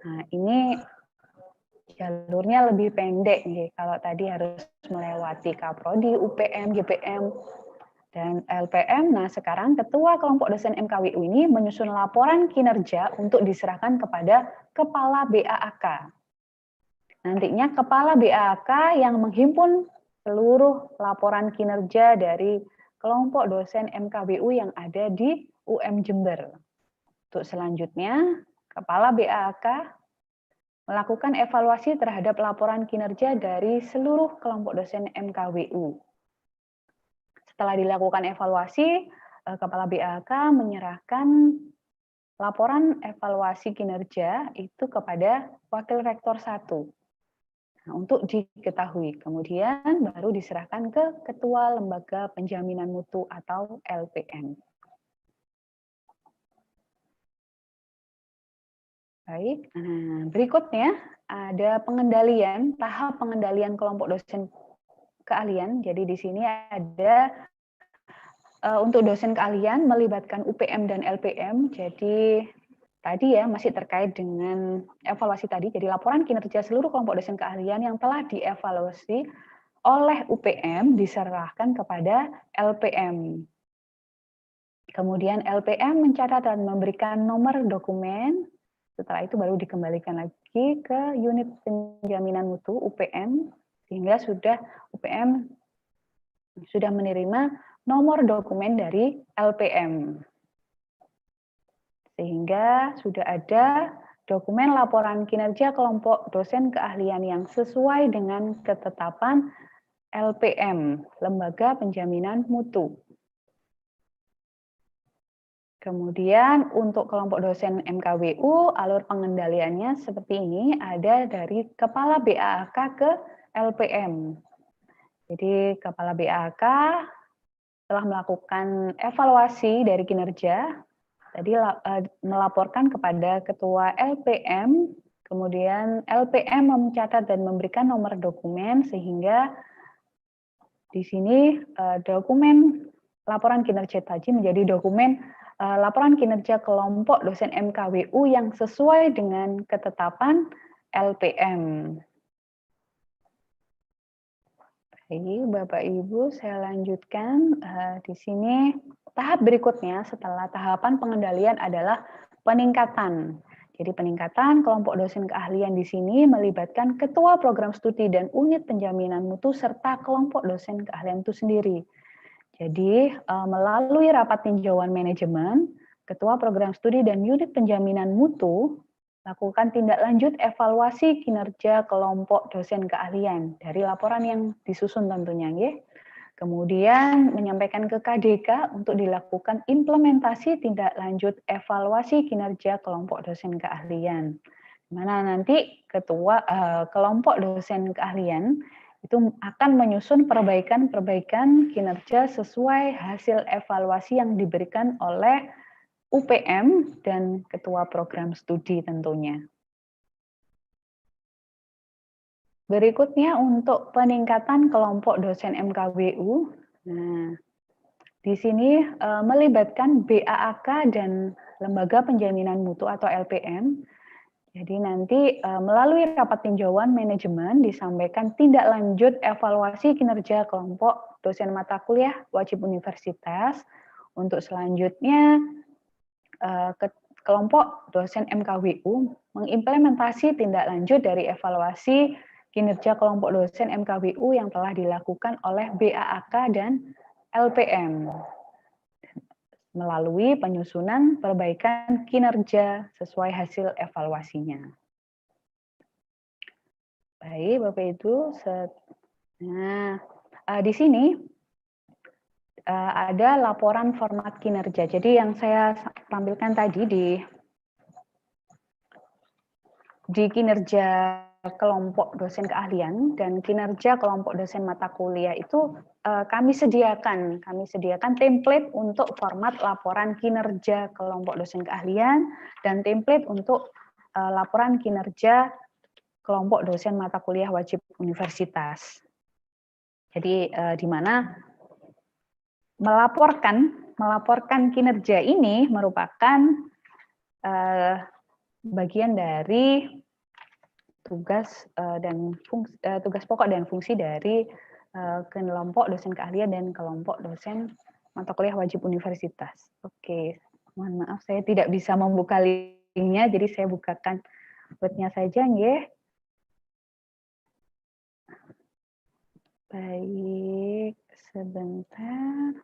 nah ini jalurnya lebih pendek nih. Kalau tadi harus melewati Kaprodi, UPM, GPM, dan LPM. Nah, sekarang ketua kelompok dosen MKWU ini menyusun laporan kinerja untuk diserahkan kepada kepala BAAK. Nantinya kepala BAAK yang menghimpun seluruh laporan kinerja dari kelompok dosen MKWU yang ada di UM Jember. Untuk selanjutnya, kepala BAAK melakukan evaluasi terhadap laporan kinerja dari seluruh kelompok dosen MKWU. Setelah dilakukan evaluasi, Kepala BAK menyerahkan laporan evaluasi kinerja itu kepada Wakil Rektor 1. Nah, untuk diketahui, kemudian baru diserahkan ke Ketua Lembaga Penjaminan Mutu atau LPM. Baik, nah, berikutnya ada pengendalian, tahap pengendalian kelompok dosen keahlian. Jadi di sini ada untuk dosen keahlian melibatkan UPM dan LPM. Jadi tadi ya masih terkait dengan evaluasi tadi. Jadi laporan kinerja seluruh kelompok dosen keahlian yang telah dievaluasi oleh UPM diserahkan kepada LPM. Kemudian LPM mencatat dan memberikan nomor dokumen. Setelah itu baru dikembalikan lagi ke unit penjaminan mutu UPM, sehingga UPM sudah menerima nomor dokumen dari LPM. Sehingga sudah ada dokumen laporan kinerja kelompok dosen keahlian yang sesuai dengan ketetapan LPM, Lembaga Penjaminan Mutu. Kemudian untuk kelompok dosen MKWU, alur pengendaliannya seperti ini, ada dari Kepala BAAK ke LPM. Jadi Kepala BAAK telah melakukan evaluasi dari kinerja, tadi melaporkan kepada Ketua LPM, kemudian LPM mencatat dan memberikan nomor dokumen, sehingga di sini dokumen laporan kinerja tadi menjadi dokumen laporan kinerja kelompok dosen MKWU yang sesuai dengan ketetapan LPM. Baik, Bapak Ibu, saya lanjutkan. Di sini tahap berikutnya setelah tahapan pengendalian adalah peningkatan. Jadi peningkatan kelompok dosen keahlian di sini melibatkan ketua program studi dan unit penjaminan mutu serta kelompok dosen keahlian itu sendiri. Jadi melalui rapat tinjauan manajemen, ketua program studi dan unit penjaminan mutu lakukan tindak lanjut evaluasi kinerja kelompok dosen keahlian dari laporan yang disusun tentunya, ya. Kemudian menyampaikan ke KDK untuk dilakukan implementasi tindak lanjut evaluasi kinerja kelompok dosen keahlian. Di mana nanti ketua kelompok dosen keahlian itu akan menyusun perbaikan-perbaikan kinerja sesuai hasil evaluasi yang diberikan oleh UPM dan ketua program studi tentunya. Berikutnya untuk peningkatan kelompok dosen MKWU. Nah, di sini melibatkan BAAK dan Lembaga Penjaminan Mutu atau LPM. Jadi nanti melalui rapat tinjauan manajemen disampaikan tindak lanjut evaluasi kinerja kelompok dosen mata kuliah wajib universitas. Untuk selanjutnya kelompok dosen MKWU mengimplementasi tindak lanjut dari evaluasi kinerja kelompok dosen MKWU yang telah dilakukan oleh BAAK dan LPM melalui penyusunan perbaikan kinerja sesuai hasil evaluasinya. Baik, Bapak Ibu. Nah, di sini ada laporan format kinerja. Jadi yang saya tampilkan tadi di kinerja kelompok dosen keahlian dan kinerja kelompok dosen mata kuliah itu kami sediakan template untuk format laporan kinerja kelompok dosen keahlian dan template untuk laporan kinerja kelompok dosen mata kuliah wajib universitas. Jadi di mana melaporkan kinerja ini merupakan bagian dari tugas pokok dan fungsi dari kelompok dosen keahlian dan kelompok dosen mata kuliah wajib universitas. Oke, mohon maaf saya tidak bisa membuka linknya, jadi saya bukakan webnya saja, nggih. Baik, sebentar.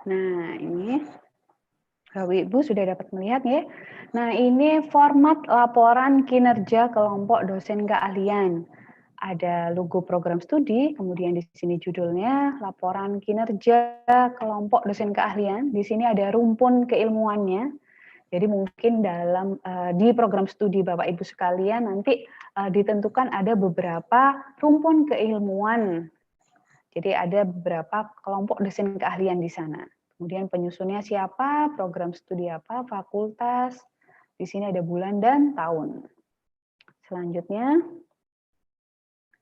Nah, ini Bapak Ibu sudah dapat melihat ya. Nah, ini format laporan kinerja kelompok dosen keahlian. Ada logo program studi, kemudian di sini judulnya laporan kinerja kelompok dosen keahlian. Di sini ada rumpun keilmuannya. Jadi mungkin dalam di program studi Bapak Ibu sekalian nanti ditentukan ada beberapa rumpun keilmuan. Jadi ada beberapa kelompok dosen keahlian di sana. Kemudian penyusunnya siapa, program studi apa, fakultas. Di sini ada bulan dan tahun. Selanjutnya,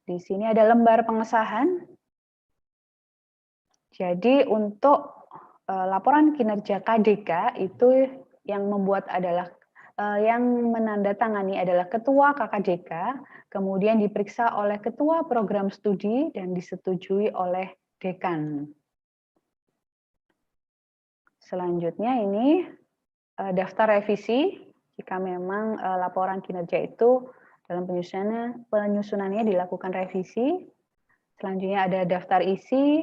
di sini ada lembar pengesahan. Jadi untuk laporan kinerja KDK itu yang membuat adalah yang menandatangani adalah ketua KKDK, kemudian diperiksa oleh ketua program studi dan disetujui oleh dekan. Selanjutnya ini daftar revisi jika memang laporan kinerja itu dalam penyusunannya dilakukan revisi. Selanjutnya ada daftar isi.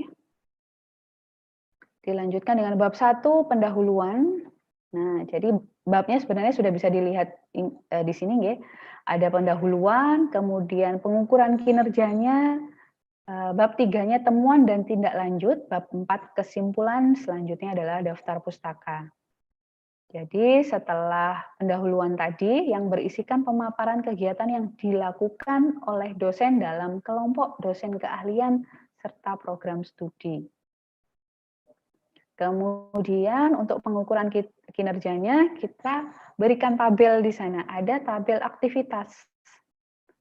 Dilanjutkan dengan bab 1 pendahuluan. Nah, jadi babnya sebenarnya sudah bisa dilihat di sini ya. Ada pendahuluan, kemudian pengukuran kinerjanya, bab 3-nya temuan dan tindak lanjut, bab 4 kesimpulan, selanjutnya adalah daftar pustaka. Jadi setelah pendahuluan tadi yang berisikan pemaparan kegiatan yang dilakukan oleh dosen dalam kelompok dosen keahlian serta program studi. Kemudian untuk pengukuran kinerjanya kita berikan tabel di sana, ada tabel aktivitas.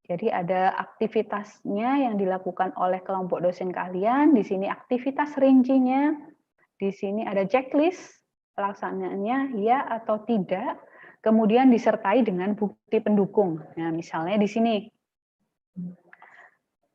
Jadi ada aktivitasnya yang dilakukan oleh kelompok dosen keahlian, di sini aktivitas rincinya, di sini ada checklist, pelaksanaannya ya atau tidak, kemudian disertai dengan bukti pendukung. Nah, misalnya di sini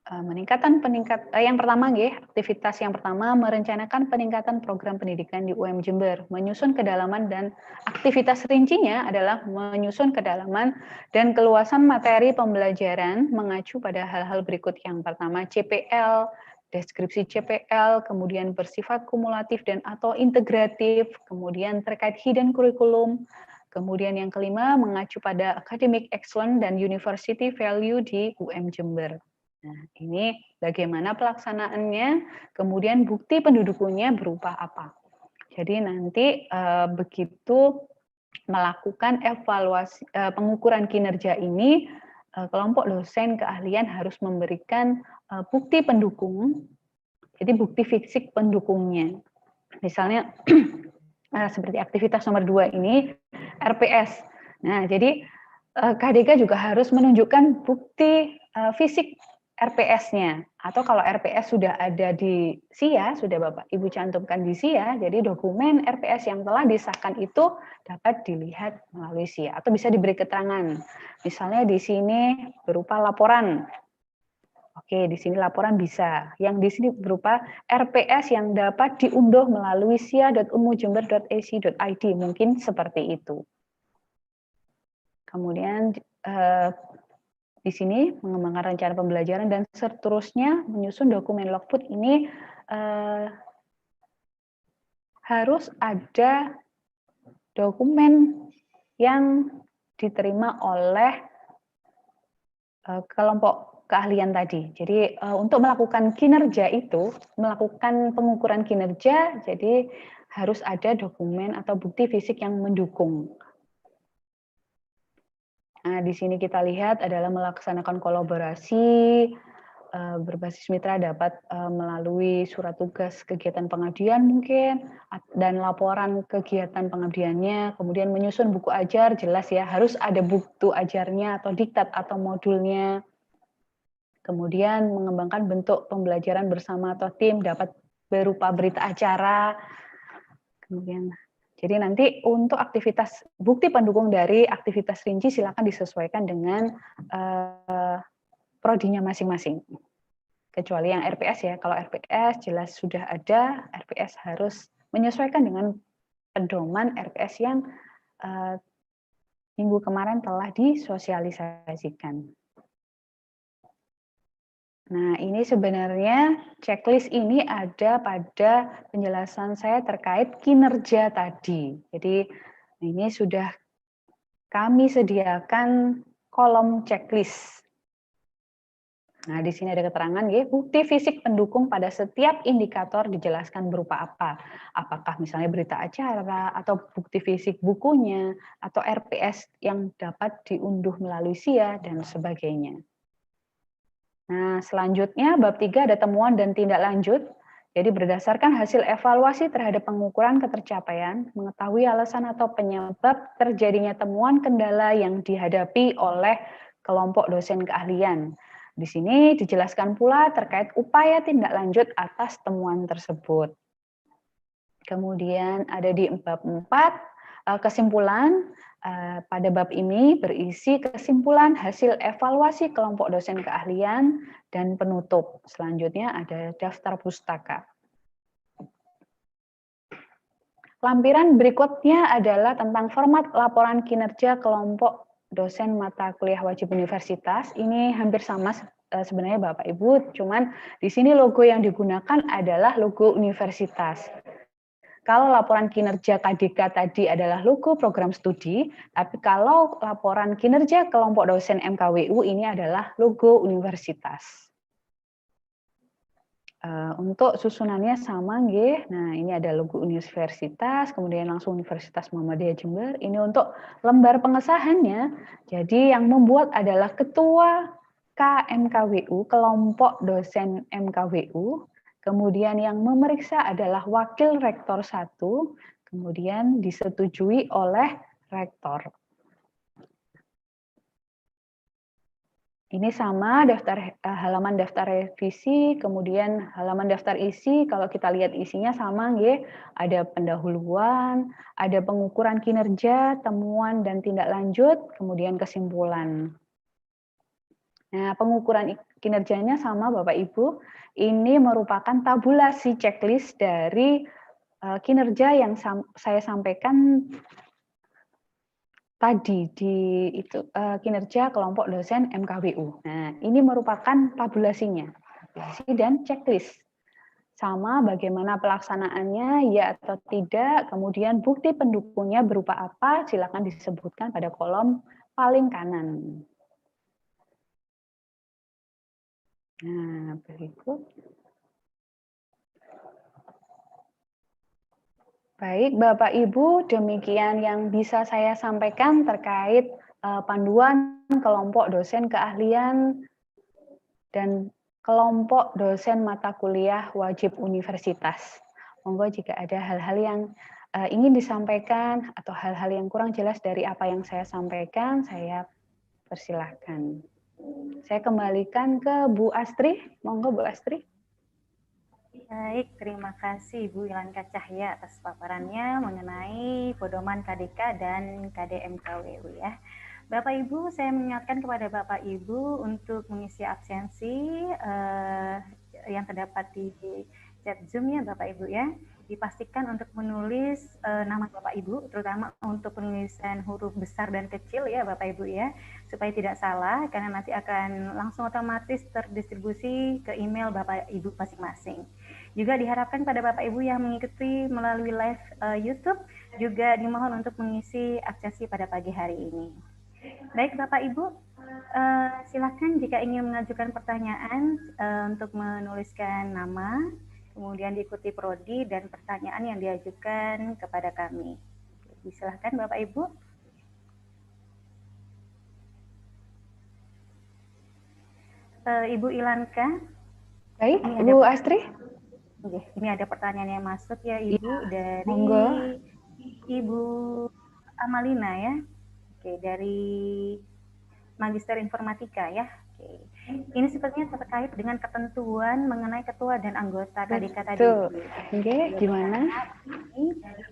yang pertama aktivitas yang pertama merencanakan peningkatan program pendidikan di UM Jember, menyusun kedalaman dan aktivitas rincinya adalah menyusun kedalaman dan keluasan materi pembelajaran mengacu pada hal-hal berikut. Yang pertama CPL, deskripsi CPL, kemudian bersifat kumulatif dan atau integratif, kemudian terkait hidden kurikulum, kemudian yang kelima mengacu pada academic excellence dan university value di UM Jember. Nah, ini bagaimana pelaksanaannya, kemudian bukti pendukungnya berupa apa. Jadi nanti begitu melakukan evaluasi pengukuran kinerja ini, kelompok dosen keahlian harus memberikan bukti pendukung, jadi bukti fisik pendukungnya. Misalnya seperti aktivitas nomor 2 ini, RPS. Nah, jadi KDK juga harus menunjukkan bukti fisik RPS-nya, atau kalau RPS sudah ada di SIA, sudah Bapak Ibu cantumkan di SIA, jadi dokumen RPS yang telah disahkan itu dapat dilihat melalui SIA, atau bisa diberi keterangan. Misalnya di sini berupa laporan. Oke, di sini laporan bisa. Yang di sini berupa RPS yang dapat diunduh melalui sia.unmujember.ac.id, mungkin seperti itu. Kemudian di sini mengembangkan rencana pembelajaran dan seterusnya menyusun dokumen logbook ini harus ada dokumen yang diterima oleh kelompok keahlian tadi. Jadi untuk melakukan kinerja itu, melakukan pengukuran kinerja, jadi harus ada dokumen atau bukti fisik yang mendukung. Nah, di sini kita lihat adalah melaksanakan kolaborasi berbasis mitra dapat melalui surat tugas kegiatan pengabdian mungkin, dan laporan kegiatan pengabdiannya, kemudian menyusun buku ajar, jelas ya, harus ada buku ajarnya atau diktat atau modulnya. Kemudian mengembangkan bentuk pembelajaran bersama atau tim dapat berupa berita acara. Kemudian jadi nanti untuk aktivitas bukti pendukung dari aktivitas rinci silakan disesuaikan dengan prodinya masing-masing. Kecuali yang RPS ya, kalau RPS jelas sudah ada, RPS harus menyesuaikan dengan pedoman RPS yang minggu kemarin telah disosialisasikan. Nah, ini sebenarnya checklist ini ada pada penjelasan saya terkait kinerja tadi. Jadi, ini sudah kami sediakan kolom checklist. Nah, di sini ada keterangan, bukti fisik pendukung pada setiap indikator dijelaskan berupa apa. Apakah misalnya berita acara, atau bukti fisik bukunya, atau RPS yang dapat diunduh melalui SIA, dan sebagainya. Nah, selanjutnya bab 3 ada temuan dan tindak lanjut. Jadi berdasarkan hasil evaluasi terhadap pengukuran ketercapaian, mengetahui alasan atau penyebab terjadinya temuan kendala yang dihadapi oleh kelompok dosen keahlian. Di sini dijelaskan pula terkait upaya tindak lanjut atas temuan tersebut. Kemudian ada di bab 4, kesimpulan. Pada bab ini berisi kesimpulan hasil evaluasi kelompok dosen keahlian dan penutup. Selanjutnya ada daftar pustaka. Lampiran berikutnya adalah tentang format laporan kinerja kelompok dosen mata kuliah wajib universitas. Ini hampir sama sebenarnya Bapak Ibu, cuman di sini logo yang digunakan adalah logo universitas. Kalau laporan kinerja KDK tadi adalah logo program studi, tapi kalau laporan kinerja kelompok dosen MKWU ini adalah logo universitas. Untuk susunannya sama, nggih. Nah, ini ada logo universitas, kemudian langsung Universitas Muhammadiyah Jember. Ini untuk lembar pengesahannya. Jadi yang membuat adalah ketua KMKWU, kelompok dosen MKWU. Kemudian yang memeriksa adalah wakil rektor 1, kemudian disetujui oleh rektor. Ini sama halaman daftar revisi, kemudian halaman daftar isi. Kalau kita lihat isinya sama, nggih. Ada pendahuluan, ada pengukuran kinerja, temuan dan tindak lanjut, kemudian kesimpulan. Nah, pengukuran kinerjanya sama Bapak Ibu. Ini merupakan tabulasi checklist dari kinerja yang saya sampaikan tadi di kinerja kelompok dosen MKWU. Nah, ini merupakan tabulasinya, tabulasi dan checklist. Sama bagaimana pelaksanaannya, ya atau tidak, kemudian bukti pendukungnya berupa apa, silakan disebutkan pada kolom paling kanan. Nah, berikut. Baik, Bapak Ibu, demikian yang bisa saya sampaikan terkait panduan kelompok dosen keahlian dan kelompok dosen mata kuliah wajib universitas. Monggo jika ada hal-hal yang ingin disampaikan atau hal-hal yang kurang jelas dari apa yang saya sampaikan, saya persilahkan. Saya kembalikan ke Bu Astri. Monggo Bu Astri. Baik, terima kasih Ibu Ilanka Cahya atas paparannya mengenai pedoman KDK dan KDMKWU ya. Bapak Ibu, saya mengingatkan kepada Bapak Ibu untuk mengisi absensi yang terdapat di chat Zoom ya Bapak Ibu ya. Dipastikan untuk menulis nama Bapak Ibu, terutama untuk penulisan huruf besar dan kecil ya Bapak Ibu ya, supaya tidak salah karena nanti akan langsung otomatis terdistribusi ke email Bapak Ibu masing-masing. Juga diharapkan pada Bapak Ibu yang mengikuti melalui live YouTube juga dimohon untuk mengisi absensi pada pagi hari ini. Baik Bapak Ibu, silakan jika ingin mengajukan pertanyaan untuk menuliskan nama, kemudian diikuti prodi dan pertanyaan yang diajukan kepada kami. Silakan Bapak Ibu. Ibu Ilanka. Baik, Bu Astri. Oke, ini ada pertanyaan yang masuk ya Ibu dari monggo. Ibu Amalina ya. Oke, dari Magister Informatika ya. Oke. Ini sepertinya terkait dengan ketentuan mengenai ketua dan anggota KDK tadi. Oke, gimana?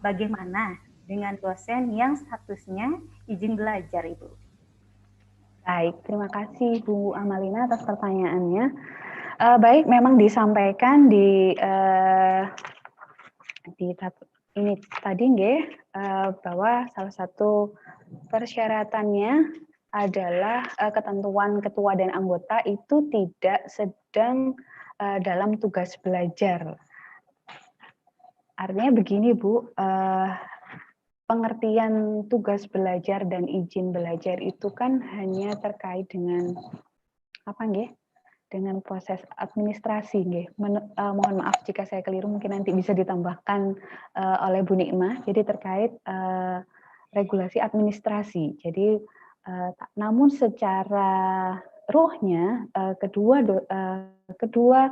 Bagaimana dengan dosen yang statusnya izin belajar, Ibu? Baik, terima kasih Bu Amalina atas pertanyaannya. Baik, memang disampaikan di ini tadi nggih bahwa salah satu persyaratannya adalah ketentuan ketua dan anggota itu tidak sedang dalam tugas belajar. Artinya begini Bu, pengertian tugas belajar dan izin belajar itu kan hanya terkait dengan apa nggih? Dengan proses administrasi nggih. Mohon maaf jika saya keliru, mungkin nanti bisa ditambahkan oleh Bu Nikmah. Jadi terkait regulasi administrasi. Jadi namun secara ruhnya kedua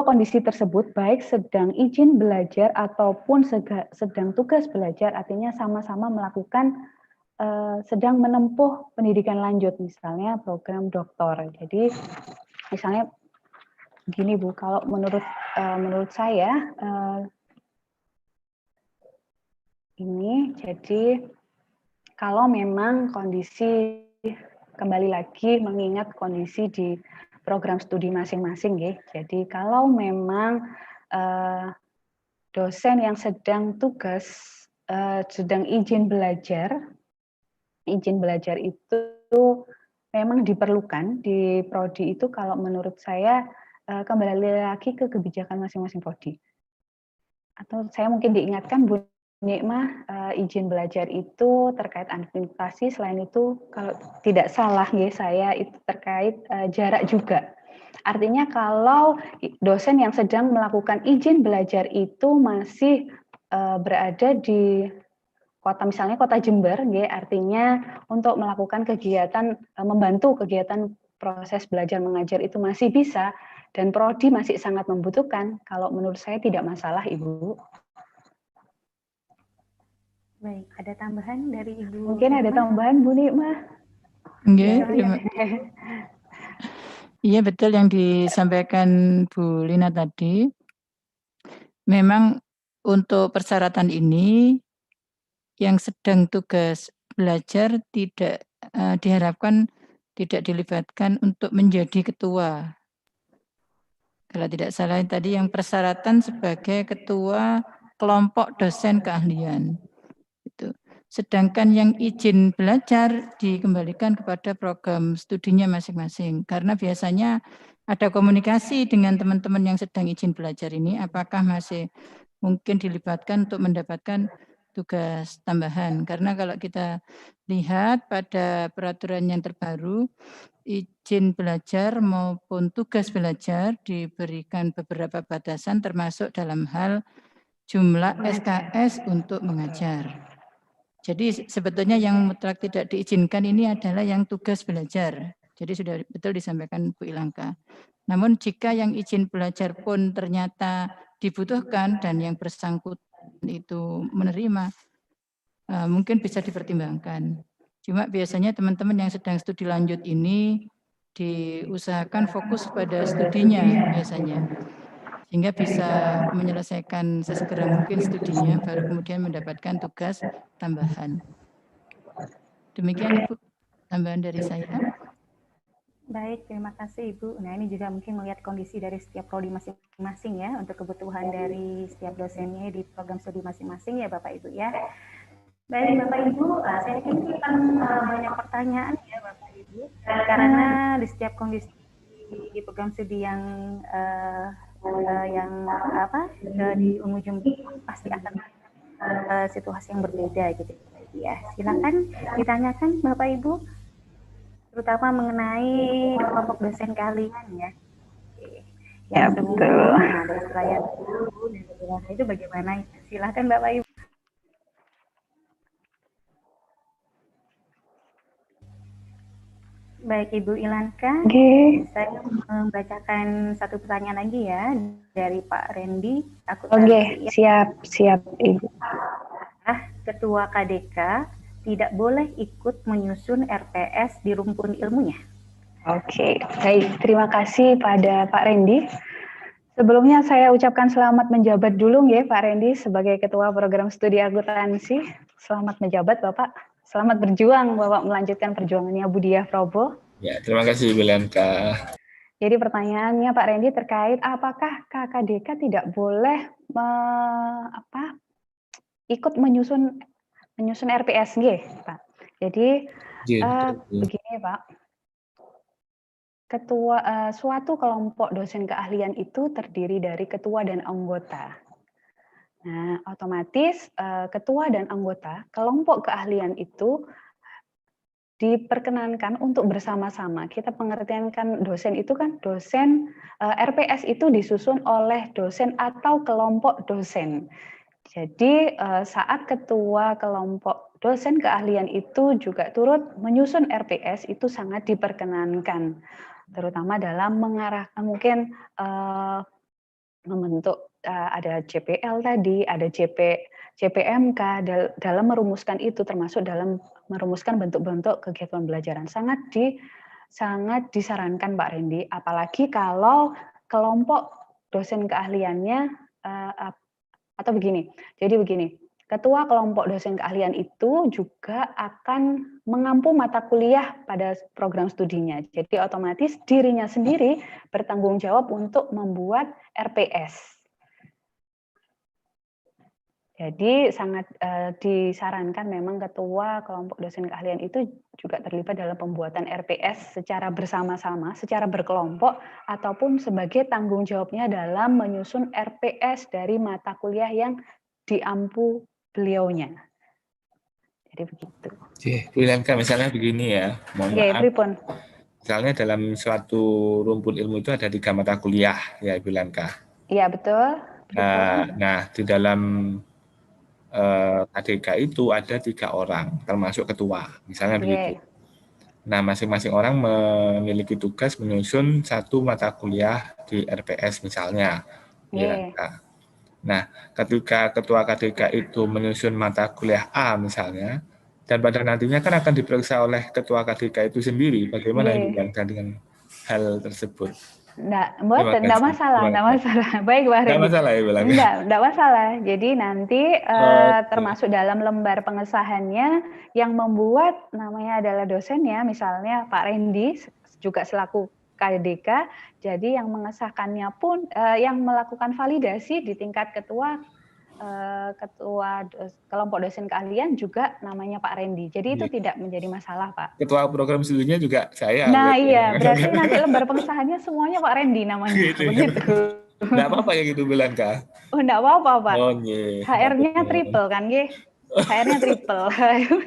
kondisi tersebut baik sedang izin belajar ataupun sedang tugas belajar, artinya sama-sama melakukan sedang menempuh pendidikan lanjut, misalnya program doktor. Jadi misalnya begini Bu, kalau menurut saya ini jadi kalau memang kondisi kembali lagi mengingat kondisi di program studi masing-masing ya. Jadi kalau memang dosen yang sedang tugas sedang izin belajar itu memang diperlukan di prodi itu, kalau menurut saya kembali lagi ke kebijakan masing-masing prodi. Atau saya mungkin diingatkan Bu Nikmah, izin belajar itu terkait administrasi, selain itu kalau tidak salah ya saya itu terkait jarak juga. Artinya kalau dosen yang sedang melakukan izin belajar itu masih berada di kota, misalnya kota Jember, ya, artinya untuk melakukan kegiatan, membantu kegiatan proses belajar mengajar itu masih bisa, dan prodi masih sangat membutuhkan, kalau menurut saya tidak masalah, Ibu. Baik, ada tambahan dari Ibu? Mungkin ada tambahan, Bu Nikmah? Nggih, Iya betul yang disampaikan Bu Lina tadi. Memang untuk persyaratan ini yang sedang tugas belajar tidak diharapkan tidak dilibatkan untuk menjadi ketua. Kalau tidak salah tadi yang persyaratan sebagai ketua kelompok dosen keahlian. Itu. Sedangkan yang izin belajar dikembalikan kepada program studinya masing-masing. Karena biasanya ada komunikasi dengan teman-teman yang sedang izin belajar ini, apakah masih mungkin dilibatkan untuk mendapatkan tugas tambahan. Karena kalau kita lihat pada peraturan yang terbaru, izin belajar maupun tugas belajar diberikan beberapa batasan termasuk dalam hal jumlah SKS untuk mengajar. Jadi sebetulnya yang mutlak tidak diizinkan ini adalah yang tugas belajar. Jadi sudah betul disampaikan Bu Ilangka. Namun jika yang izin belajar pun ternyata dibutuhkan dan yang bersangkutan itu menerima, mungkin bisa dipertimbangkan. Cuma biasanya teman-teman yang sedang studi lanjut ini diusahakan fokus pada studinya biasanya. Sehingga bisa menyelesaikan sesegera mungkin studinya, baru kemudian mendapatkan tugas tambahan. Demikian Ibu, tambahan dari saya. Baik, terima kasih Ibu. Nah, ini juga mungkin melihat kondisi dari setiap prodi masing-masing ya, untuk kebutuhan dari setiap dosennya di program studi masing-masing ya Bapak Ibu ya. Baik Bapak Ibu, saya yakin akan banyak pertanyaan ya Bapak Ibu, karena di setiap kondisi di program studi yang di ujung pasti akan situasi yang berbeda gitu ya. Silakan ditanyakan Bapak Ibu, terutama mengenai kelompok dosen kalian ya. Ya betul. Nah, dari perayaan itu bagaimana? Silakan Bapak Ibu. Baik Ibu Ilanka, saya membacakan satu pertanyaan lagi ya dari Pak Randy. Siap Ibu. Ketua KDK tidak boleh ikut menyusun RPS di rumpun ilmunya. Oke, baik. Terima kasih pada Pak Randy. Sebelumnya saya ucapkan selamat menjabat dulu ya Pak Randy sebagai Ketua Program Studi Akuntansi. Selamat menjabat Bapak. Selamat berjuang Bapak melanjutkan perjuangannya Bu Diah Probo. Ya, terima kasih Bu Ilanka. Jadi pertanyaannya Pak Randy terkait apakah KKDK tidak boleh ikut menyusun RPS Pak. Jadi begini Pak. Suatu kelompok dosen keahlian itu terdiri dari ketua dan anggota. Nah, otomatis ketua dan anggota kelompok keahlian itu diperkenankan untuk bersama-sama. Kita pengertiankan dosen itu kan dosen, RPS itu disusun oleh dosen atau kelompok dosen. Jadi saat ketua kelompok dosen keahlian itu juga turut menyusun RPS itu sangat diperkenankan, terutama dalam mengarahkan mungkin membentuk ada JPL tadi, ada JPMK dalam merumuskan itu, termasuk dalam merumuskan bentuk-bentuk kegiatan pembelajaran sangat disarankan Pak Randy, apalagi kalau kelompok dosen keahliannya atau begini. Jadi begini, ketua kelompok dosen keahlian itu juga akan mengampu mata kuliah pada program studinya. Jadi otomatis dirinya sendiri bertanggung jawab untuk membuat RPS. Jadi sangat disarankan memang ketua kelompok dosen keahlian itu juga terlibat dalam pembuatan RPS secara bersama-sama, secara berkelompok, ataupun sebagai tanggung jawabnya dalam menyusun RPS dari mata kuliah yang diampu beliaunya. Jadi begitu. Bu Ilanka, misalnya begini ya, mohon maaf. Misalnya dalam suatu rumpun ilmu itu ada 3 mata kuliah ya Bu Ilanka. Iya betul. Nah di dalam KDK itu ada 3 orang, termasuk ketua, misalnya begitu. Nah, masing-masing orang memiliki tugas menyusun 1 mata kuliah di RPS misalnya. Nah, ketika ketua KDK itu menyusun mata kuliah A misalnya, dan pada nantinya kan akan diperiksa oleh ketua KDK itu sendiri, bagaimana Ibu dengan hal tersebut. Enggak masalah, enggak masalah. Baik, Pak Randy. Enggak masalah ya, Bilang. Enggak masalah. Jadi nanti termasuk dalam lembar pengesahannya yang membuat namanya adalah dosennya, misalnya Pak Randy juga selaku KDK, jadi yang mengesahkannya pun yang melakukan validasi di tingkat ketua kelompok dosen keahlian juga namanya Pak Randy. Jadi itu tidak menjadi masalah, Pak. Ketua program studinya juga saya. Nah iya, berarti nanti lembar pengesahannya semuanya Pak Randy namanya. Begitu. Enggak apa-apa ya gitu, Bilanka. Oh, enggak apa-apa, Pak. Oh, yeah. HR-nya triple kan, Nggih? HR-nya triple.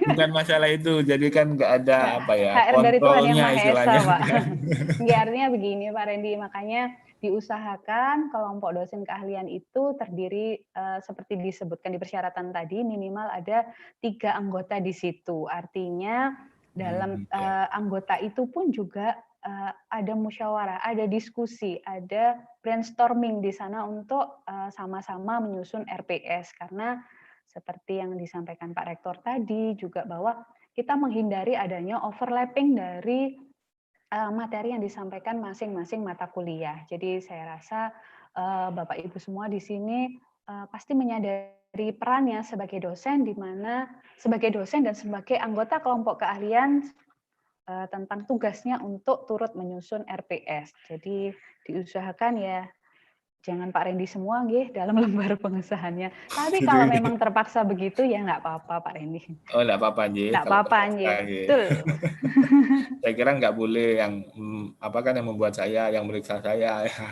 Bukan masalah itu, jadi kan nggak ada HR dari Tuhan Yang Maha Esa, Pak. Nggih, artinya begini, Pak Randy, makanya diusahakan kelompok dosen keahlian itu terdiri seperti disebutkan di persyaratan tadi, minimal ada 3 anggota di situ. Artinya dalam anggota itu pun juga ada musyawarah, ada diskusi, ada brainstorming di sana untuk sama-sama menyusun RPS, karena seperti yang disampaikan Pak Rektor tadi juga bahwa kita menghindari adanya overlapping dari materi yang disampaikan masing-masing mata kuliah. Jadi saya rasa Bapak Ibu semua di sini pasti menyadari perannya sebagai dosen, di mana sebagai dosen dan sebagai anggota kelompok keahlian tentang tugasnya untuk turut menyusun RPS. Jadi diusahakan ya jangan Pak Randy semua nggih dalam lembar pengesahannya. Tapi kalau memang terpaksa begitu ya nggak apa-apa Pak Randy. Oh nggak apa-apa nggih. Nggak apa-apa nggih. Betul. Saya kira nggak boleh yang yang membuat saya, yang meriksa saya ya.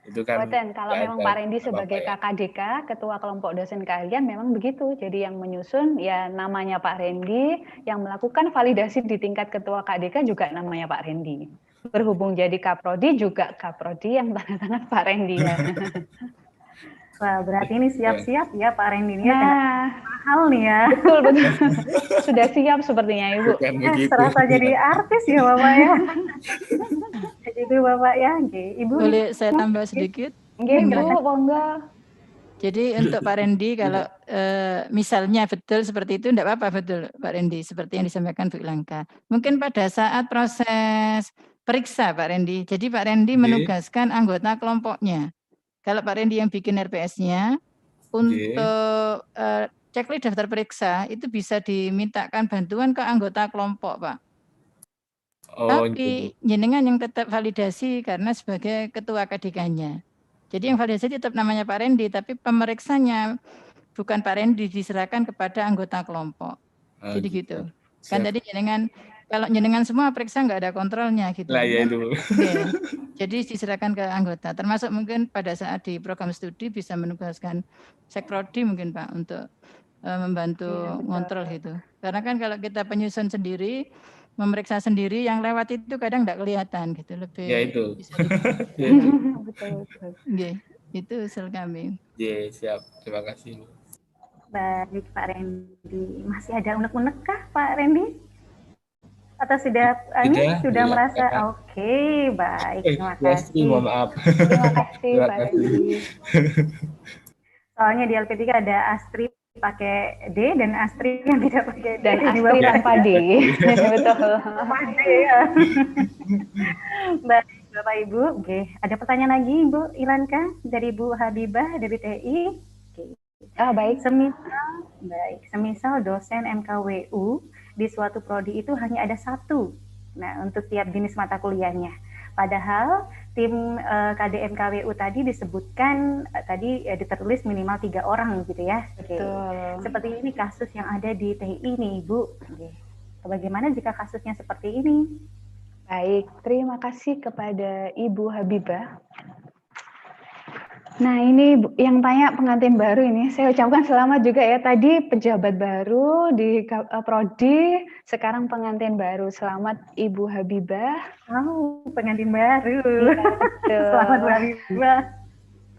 Itu kan. Kalau memang Pak Randy sebagai KKDK, Ketua Kelompok Dosen Keahlian memang begitu. Jadi yang menyusun ya namanya Pak Randy, yang melakukan validasi di tingkat Ketua KDK juga namanya Pak Randy. Berhubung jadi Kaprodi juga Kaprodi yang tanda tangan Pak Randy ya. Wah, berarti ini siap-siap ya Pak Randy ini mahal nih ya. Betul. Sudah siap sepertinya Ibu. Serasa jadi artis ya Bapak ya. Itu Bapak ya, Ibu. Boleh saya tambah sedikit? Nggih, Bu, monggo. Jadi untuk Pak Randy kalau misalnya betul seperti itu enggak apa-apa, betul Pak Randy seperti yang disampaikan Bu Ilanka. Mungkin pada saat proses periksa Pak Randy. Jadi Pak Randy menugaskan anggota kelompoknya. Kalau Pak Randy yang bikin RPS-nya untuk checklist daftar periksa itu bisa dimintakan bantuan ke anggota kelompok, Pak. Tapi jenengan yang tetap validasi karena sebagai ketua KDK-nya. Jadi yang validasi tetap namanya Pak Randy, tapi pemeriksanya bukan Pak Randy, diserahkan kepada anggota kelompok. Jadi gitu. Kan tadi jenengan, kalau jenengan semua periksa nggak ada kontrolnya gitu. Lah ya itu. Okay. Jadi diserahkan ke anggota. Termasuk mungkin pada saat di program studi bisa menugaskan Sekprodi mungkin Pak untuk membantu ngontrol gitu. Karena kan kalau kita penyusun sendiri, memeriksa sendiri, yang lewat itu kadang nggak kelihatan gitu. Lebih ya itu. Bisa Betul. Okay. Itu usul kami. Ya siap. Terima kasih. Baik Pak Randy. Masih ada unek-unek kah Pak Randy? Atau sudah merasa oke, baik, terima kasih. Mohon maaf. Terima kasih Pak Randy. Soalnya di LP3 ada Astrid pakai D dan Astrid yang tidak pakai D. Dan Astrid tanpa D. Betul. Tanpa D ya. Baik, Bapak Ibu. Oke, ada pertanyaan lagi Bu Ilanka dari Bu Habibah dari TI. Oke. Baik. Semisal dosen MKWU di suatu prodi itu hanya ada 1. Nah, untuk tiap jenis mata kuliahnya. Padahal tim KDMKWU tadi disebutkan tadi ditertulis minimal 3 orang gitu ya. Betul. Seperti ini kasus yang ada di TI nih, Bu. Bagaimana jika kasusnya seperti ini? Baik, terima kasih kepada Ibu Habibah. Nah ini yang tanya pengantin baru ini, saya ucapkan selamat juga ya. Tadi pejabat baru di Prodi, sekarang pengantin baru. Selamat Ibu Habibah. Pengantin baru. Ya, selamat Bu Habibah.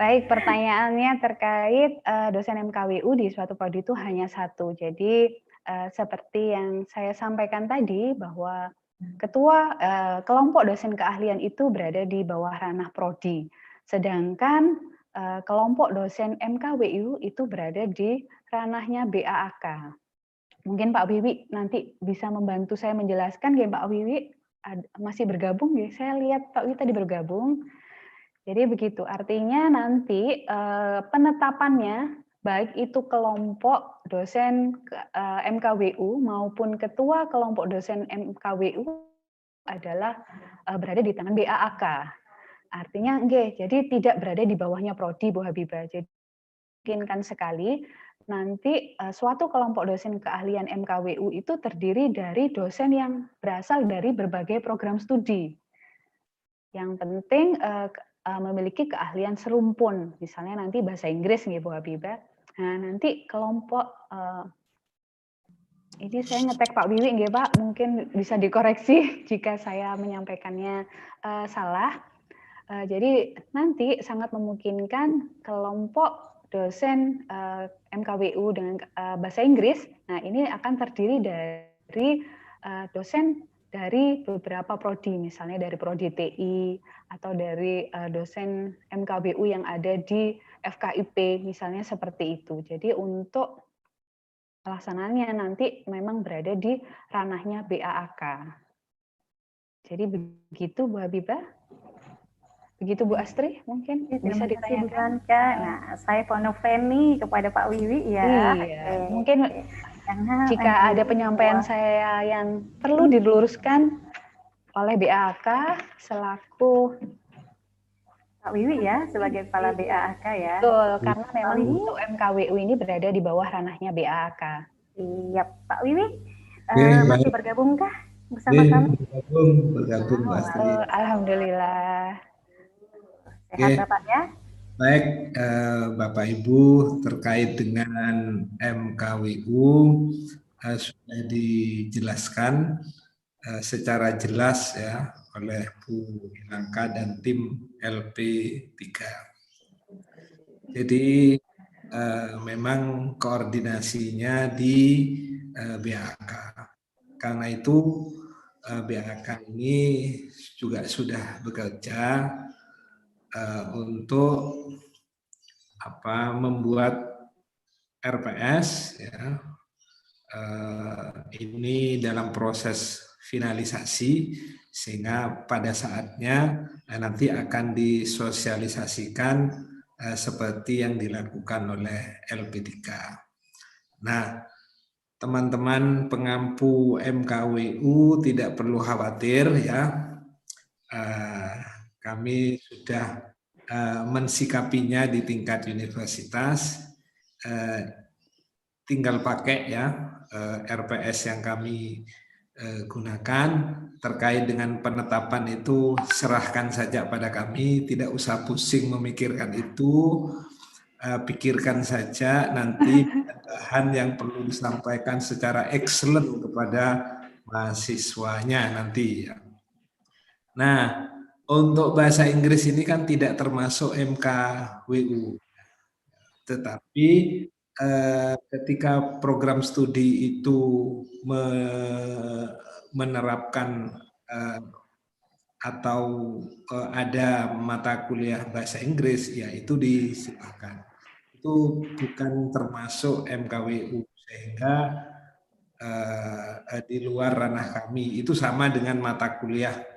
Baik, pertanyaannya terkait dosen MKWU di suatu Prodi itu hanya 1. Jadi seperti yang saya sampaikan tadi bahwa ketua kelompok dosen keahlian itu berada di bawah ranah Prodi. Sedangkan kelompok dosen MKWU itu berada di ranahnya BAAK. Mungkin Pak Wiwi nanti bisa membantu saya menjelaskan, ya Pak Wiwi? masih bergabung ya. Saya lihat Pak Wi tadi bergabung. Jadi begitu, artinya nanti penetapannya baik itu kelompok dosen MKWU maupun ketua kelompok dosen MKWU adalah berada di tangan BAAK. Artinya jadi tidak berada di bawahnya prodi, Bu Habibah. Jadi mungkinkan sekali nanti suatu kelompok dosen keahlian MKWU itu terdiri dari dosen yang berasal dari berbagai program studi. Yang penting memiliki keahlian serumpun, misalnya nanti bahasa Inggris nih Bu Habibah. Nah, nanti kelompok ini saya ngetek Pak Wiwi nggih Pak, mungkin bisa dikoreksi jika saya menyampaikannya salah. Jadi nanti sangat memungkinkan kelompok dosen MKWU dengan bahasa Inggris, nah ini akan terdiri dari dosen dari beberapa prodi, misalnya dari prodi TI atau dari dosen MKWU yang ada di FKIP, misalnya seperti itu. Jadi untuk pelaksanaannya nanti memang berada di ranahnya BAAK. Jadi begitu Bu Habibah. Begitu Bu Astri, mungkin bisa ditanyakan. Nah, saya Ponoveni kepada Pak Wiwi ya. Iya, mungkin jika ada penyampaian saya yang perlu diluruskan oleh BAAK selaku Pak Wiwi ya, sebagai kepala BAAK ya. Betul, karena memang untuk MKWU ini berada di bawah ranahnya BAAK. Iya, Pak Wiwi, masih bergabungkah bersama kami? Bergabung, Mbak Astri. Alhamdulillah. Sehat Bapak ya? Baik, Bapak Ibu, terkait dengan MKWU sudah dijelaskan secara jelas ya oleh Bu Ilangka dan tim LP3. Jadi memang koordinasinya di BAK. Karena itu BAK ini juga sudah bekerja untuk membuat RPS ya, ini dalam proses finalisasi sehingga pada saatnya nanti akan disosialisasikan seperti yang dilakukan oleh LP3. Nah, teman-teman pengampu MKWU tidak perlu khawatir ya. Kami sudah mensikapinya di tingkat universitas, tinggal pakai ya RPS yang kami gunakan. Terkait dengan penetapan itu serahkan saja pada kami, tidak usah pusing memikirkan itu, pikirkan saja nanti bahan yang perlu disampaikan secara excellent kepada mahasiswanya nanti ya. Nah, untuk bahasa Inggris ini kan tidak termasuk MKWU, tetapi ketika program studi itu menerapkan atau ada mata kuliah bahasa Inggris, ya itu disilakan. Itu bukan termasuk MKWU, sehingga di luar ranah kami. Itu sama dengan mata kuliah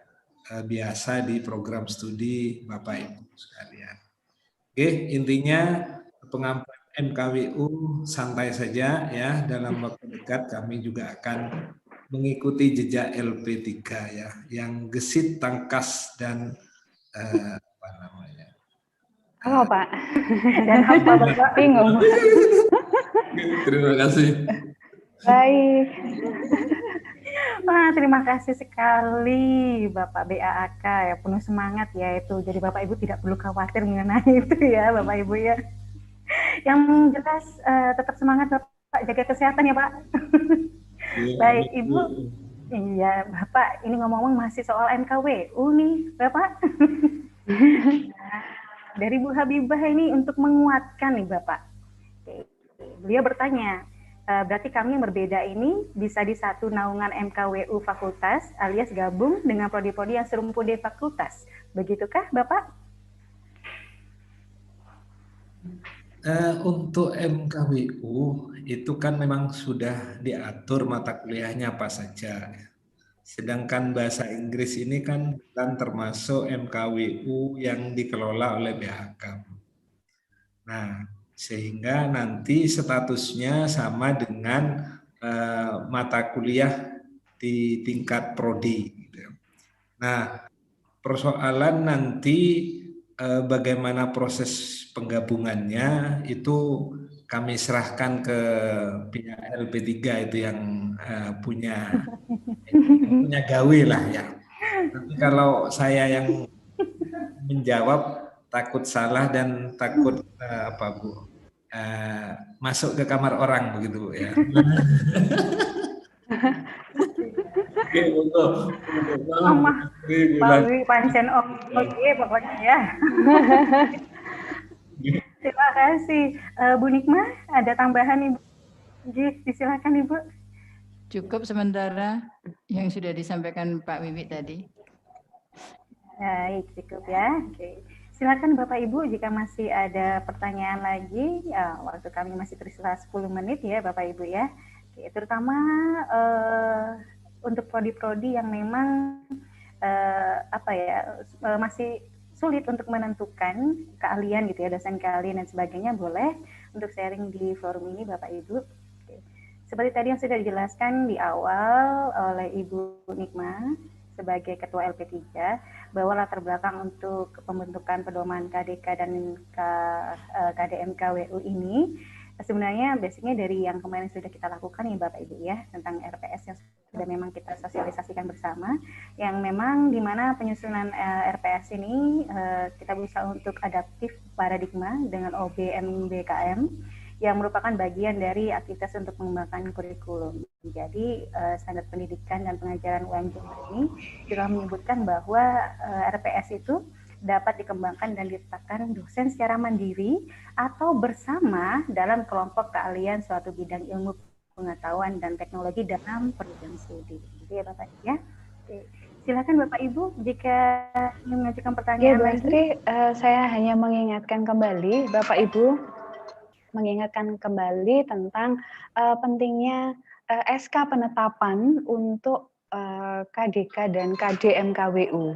biasa di program studi Bapak Ibu sekalian. Oke, intinya pengampuan MKWU santai saja ya, dalam waktu dekat kami juga akan mengikuti jejak LP3 ya, yang gesit, tangkas dan apa namanya? Halo Pak. Dan apa Bapak bingung? Terima kasih. Baik. Wah, terima kasih sekali Bapak BAAK ya, penuh semangat ya itu. Jadi Bapak Ibu tidak perlu khawatir mengenai itu ya Bapak Ibu ya. Yang jelas tetap semangat Bapak, jaga kesehatan ya Pak. Baik Ibu. Iya Bapak, ini ngomong-ngomong masih soal MKWU nih Bapak. Dari Bu Habibah ini untuk menguatkan nih Bapak. Beliau bertanya, berarti kami yang berbeda ini bisa di satu naungan MKWU fakultas alias gabung dengan prodi-prodi yang serumpun di fakultas. Begitukah Bapak? Untuk MKWU itu kan memang sudah diatur mata kuliahnya apa saja. Sedangkan bahasa Inggris ini kan bukan termasuk MKWU yang dikelola oleh BHK. Nah, sehingga nanti statusnya sama dengan mata kuliah di tingkat prodi. Nah, persoalan nanti bagaimana proses penggabungannya itu kami serahkan ke pihak LP3 itu yang punya gawe lah ya. Tapi kalau saya yang menjawab takut salah dan takut apa Bu masuk ke kamar orang begitu Bu ya. Oke, Bawi pancen oke pokoknya ya. Terima kasih. Bu Nikma, ada tambahan Ibu? Silakan Ibu. Cukup sementara yang sudah disampaikan Pak Wiwi tadi. Baik, cukup ya. Oke. Silakan Bapak Ibu jika masih ada pertanyaan lagi. Ya, waktu kami masih tersisa 10 menit ya Bapak Ibu ya. Oke, terutama untuk prodi-prodi yang memang masih sulit untuk menentukan keahlian gitu ya, dosen keahlian dan sebagainya, boleh untuk sharing di forum ini Bapak Ibu. Oke. Seperti tadi yang sudah dijelaskan di awal oleh Ibu Nikma sebagai Ketua LP3, bahwa latar belakang untuk pembentukan pedoman KDK dan KDMKWU ini sebenarnya basicnya dari yang kemarin sudah kita lakukan ya Bapak Ibu ya, tentang RPS yang sudah memang kita sosialisasikan bersama, yang memang di mana penyusunan RPS ini kita berusaha untuk adaptif paradigma dengan OBMBKM yang merupakan bagian dari aktivitas untuk mengembangkan kurikulum. Jadi standar pendidikan dan pengajaran UM Jember ini telah menyebutkan bahwa RPS itu dapat dikembangkan dan ditetapkan dosen secara mandiri atau bersama dalam kelompok keahlian suatu bidang ilmu pengetahuan dan teknologi dalam program studi. Jadi ya Bapak ya. Silakan Bapak Ibu jika ingin mengajukan pertanyaan. Bu Astri, saya hanya mengingatkan kembali Bapak Ibu tentang pentingnya SK penetapan untuk KDK dan KDMKWU.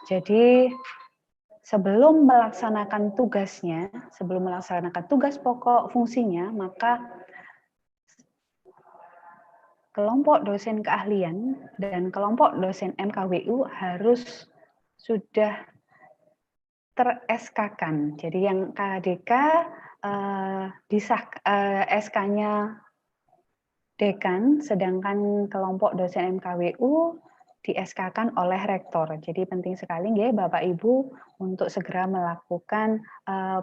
Jadi sebelum melaksanakan tugas pokok fungsinya, maka kelompok dosen keahlian dan kelompok dosen MKWU harus sudah ter-SK-kan. Jadi yang KDK SK-nya dekan, sedangkan kelompok dosen MKWU di-SK-kan oleh rektor. Jadi penting sekali ya Bapak Ibu untuk segera melakukan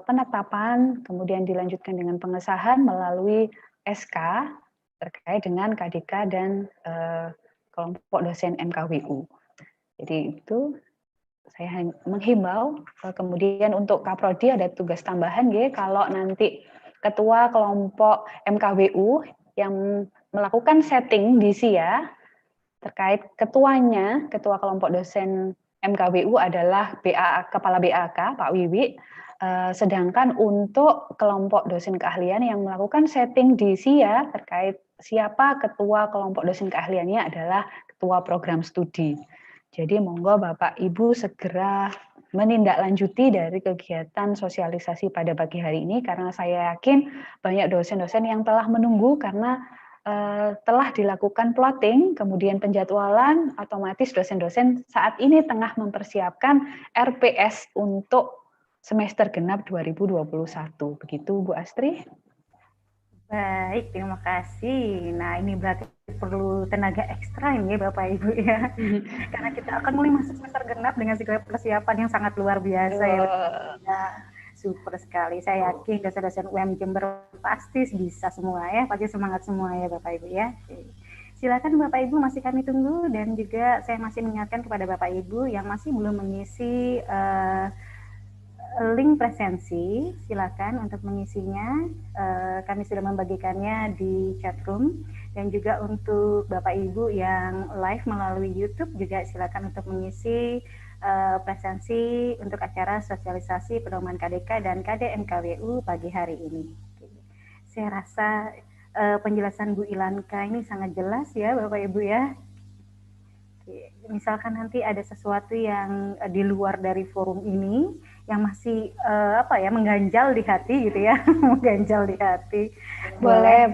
penetapan, kemudian dilanjutkan dengan pengesahan melalui SK terkait dengan KDK dan kelompok dosen MKWU. Jadi itu saya menghimbau. Kemudian untuk Kaprodi ada tugas tambahan ya, kalau nanti ketua kelompok MKWU yang melakukan setting di SIA terkait ketua kelompok dosen MKWU adalah Kepala BAK Pak Wiwi, sedangkan untuk kelompok dosen keahlian yang melakukan setting di SIA terkait siapa ketua kelompok dosen keahliannya adalah ketua program studi. Jadi monggo Bapak Ibu segera menindaklanjuti dari kegiatan sosialisasi pada pagi hari ini, karena saya yakin banyak dosen-dosen yang telah menunggu karena telah dilakukan plotting, kemudian penjadwalan, otomatis dosen-dosen saat ini tengah mempersiapkan RPS untuk semester genap 2021. Begitu Bu Astri. Baik, terima kasih. Nah, ini berarti perlu tenaga ekstra ini ya Bapak Ibu ya. Karena kita akan mulai masuk semester genap dengan segala persiapan yang sangat luar biasa ya. Super sekali. Saya yakin dosen-dosen UM Jember pasti bisa semua ya, pasti semangat semua ya Bapak Ibu ya. Silakan Bapak Ibu, masih kami tunggu, dan juga saya masih mengingatkan kepada Bapak Ibu yang masih belum mengisi link presensi, silakan untuk mengisinya. Kami sudah membagikannya di chat room, dan juga untuk Bapak Ibu yang live melalui YouTube juga silakan untuk mengisi presensi untuk acara sosialisasi pedoman KDK dan KDMKWU pagi hari ini. Saya rasa penjelasan Bu Ilanka ini sangat jelas ya Bapak Ibu ya. Misalkan nanti ada sesuatu yang di luar dari forum ini yang masih mengganjal di hati gitu ya, mengganjal di hati. Boleh.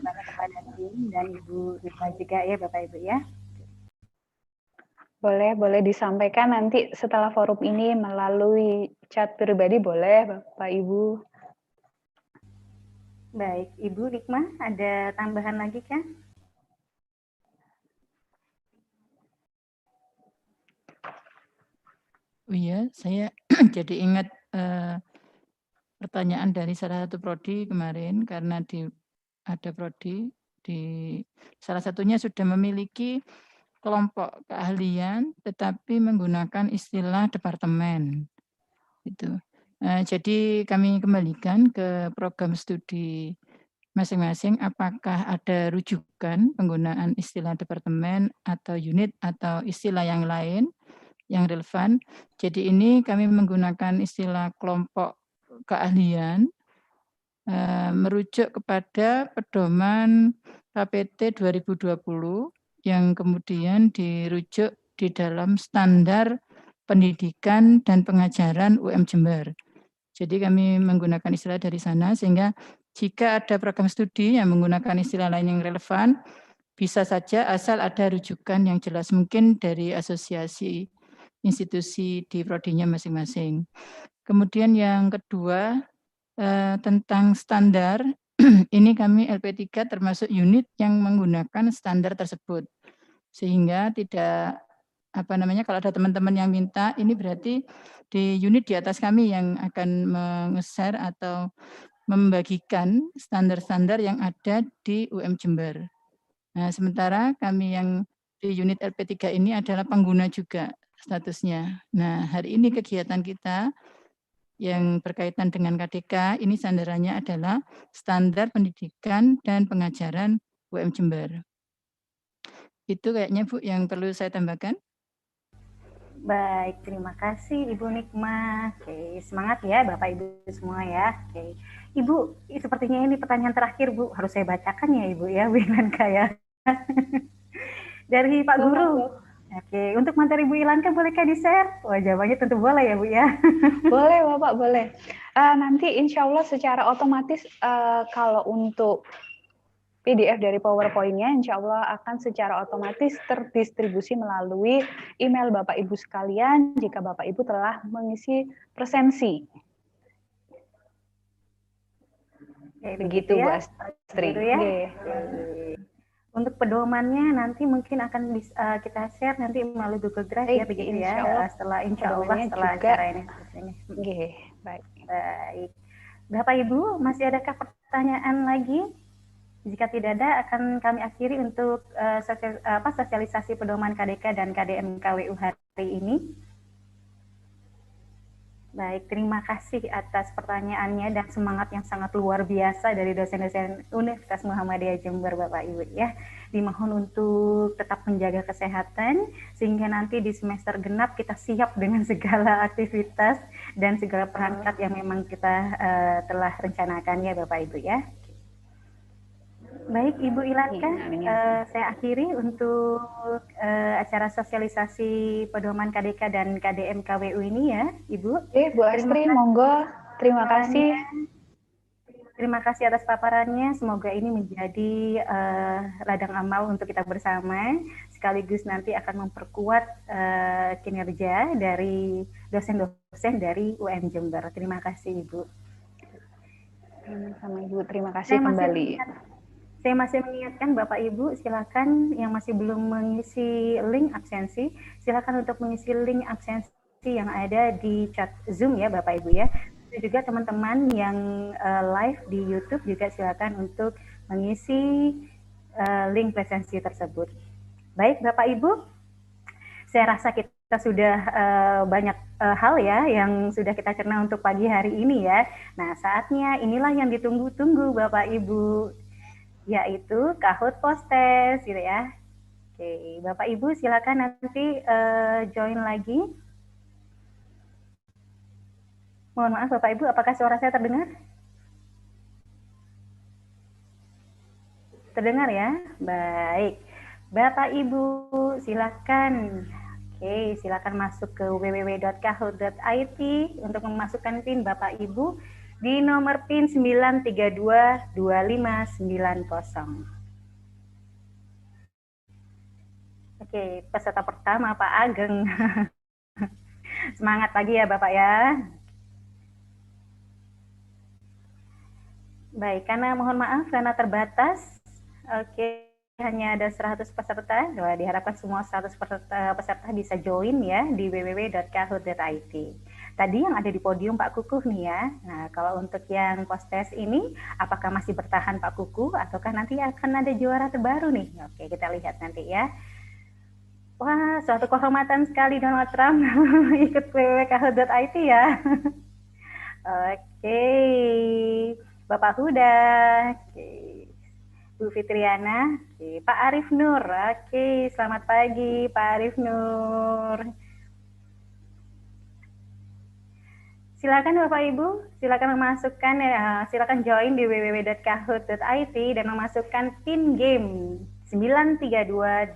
Kepada tim dan Ibu Nikma juga ya Bapak Ibu ya. Boleh disampaikan nanti setelah forum ini melalui chat pribadi, boleh Bapak Ibu. Baik, Ibu Nikma ada tambahan lagi kan? Oh iya, saya jadi ingat pertanyaan dari salah satu prodi kemarin, karena ada prodi di salah satunya sudah memiliki kelompok keahlian tetapi menggunakan istilah departemen. Gitu. Jadi kami kembalikan ke program studi masing-masing apakah ada rujukan penggunaan istilah departemen atau unit atau istilah yang lain yang relevan. Jadi ini kami menggunakan istilah kelompok keahlian merujuk kepada pedoman KPT 2020 yang kemudian dirujuk di dalam standar pendidikan dan pengajaran UM Jember. Jadi kami menggunakan istilah dari sana sehingga jika ada program studi yang menggunakan istilah lain yang relevan, bisa saja asal ada rujukan yang jelas mungkin dari asosiasi institusi di prodinya masing-masing. Kemudian yang kedua, tentang standar, ini kami LP3 termasuk unit yang menggunakan standar tersebut. Sehingga tidak, kalau ada teman-teman yang minta, ini berarti di unit di atas kami yang akan meng-share atau membagikan standar-standar yang ada di UM Jember. Nah, sementara kami yang di unit LP3 ini adalah pengguna juga statusnya. Nah, hari ini kegiatan kita yang berkaitan dengan KDK, ini sandarannya adalah standar pendidikan dan pengajaran UM Jember. Itu kayaknya Bu yang perlu saya tambahkan. Baik, terima kasih Ibu Nikma. Oke, semangat ya Bapak Ibu semua ya. Oke, Ibu, sepertinya ini pertanyaan terakhir Bu, harus saya bacakan ya Ibu ya, Bu Ilanka ya. Dari Pak Guru. Oke, untuk materi Bu Ilanka bolehkah di-share? Wah, jawabannya tentu boleh ya Bu ya. Boleh Bapak, boleh. Nanti insya Allah secara otomatis kalau untuk PDF dari PowerPoint-nya insya Allah akan secara otomatis terdistribusi melalui email Bapak Ibu sekalian jika Bapak Ibu telah mengisi presensi. Begitu Bu Astri. Ya. Untuk pedomannya nanti mungkin akan kita share nanti melalui Google Drive ya begitu ya. Setelah acara ini. Baik. Bapak Ibu, masih adakah pertanyaan lagi? Jika tidak ada, akan kami akhiri untuk sosialisasi pedoman KDK dan KDM KWU hari ini. Baik, terima kasih atas pertanyaannya dan semangat yang sangat luar biasa dari dosen-dosen Universitas Muhammadiyah Jember, Bapak Ibu ya. Dimohon untuk tetap menjaga kesehatan sehingga nanti di semester genap kita siap dengan segala aktivitas dan segala perangkat yang memang kita telah rencanakan ya Bapak Ibu ya. Baik, Ibu Ilanka, saya akhiri untuk acara sosialisasi pedoman KDK dan KDM KWU ini ya, Ibu. Bu Astri, monggo. Terima kasih. Terima kasih atas paparannya. Semoga ini menjadi ladang amal untuk kita bersama, sekaligus nanti akan memperkuat kinerja dari dosen-dosen dari UM Jember. Terima kasih, Ibu. Sama Ibu, terima kasih kembali. Saya masih mengingatkan Bapak Ibu, silakan yang masih belum mengisi link absensi, silakan untuk mengisi link absensi yang ada di chat Zoom ya Bapak Ibu ya. Dan juga teman-teman yang live di YouTube juga silakan untuk mengisi link presensi tersebut. Baik Bapak Ibu, saya rasa kita sudah banyak hal ya yang sudah kita cerna untuk pagi hari ini ya. Nah saatnya inilah yang ditunggu-tunggu Bapak Ibu, yaitu Kahoot Post-Test gitu ya. Oke, Bapak Ibu silakan nanti join lagi. Mohon maaf Bapak Ibu, apakah suara saya terdengar? Terdengar ya? Baik. Bapak Ibu silakan. Oke, silakan masuk ke www.kahoot.it untuk memasukkan PIN Bapak Ibu di nomor PIN 9322590. Oke, peserta pertama Pak Ageng. Semangat pagi ya Bapak ya. Baik, karena mohon maaf karena terbatas. Oke, hanya ada 100 peserta. Diharapkan semua 100 peserta bisa join ya di www.kahoot.it. Tadi yang ada di podium Pak Kukuh nih ya. Nah, kalau untuk yang post-test ini, apakah masih bertahan Pak Kukuh ataukah nanti akan ada juara terbaru nih? Oke, kita lihat nanti ya. Wah, suatu kehormatan sekali Donald Trump ikut www.kahoot.it ya. Oke, Bapak Huda, oke. Bu Fitriana, oke. Pak Arif Nur, oke. Selamat pagi Pak Arif Nur. Silakan Bapak Ibu, silakan memasukkan, silakan join di www.kahoot.it dan memasukkan PIN game 9322590.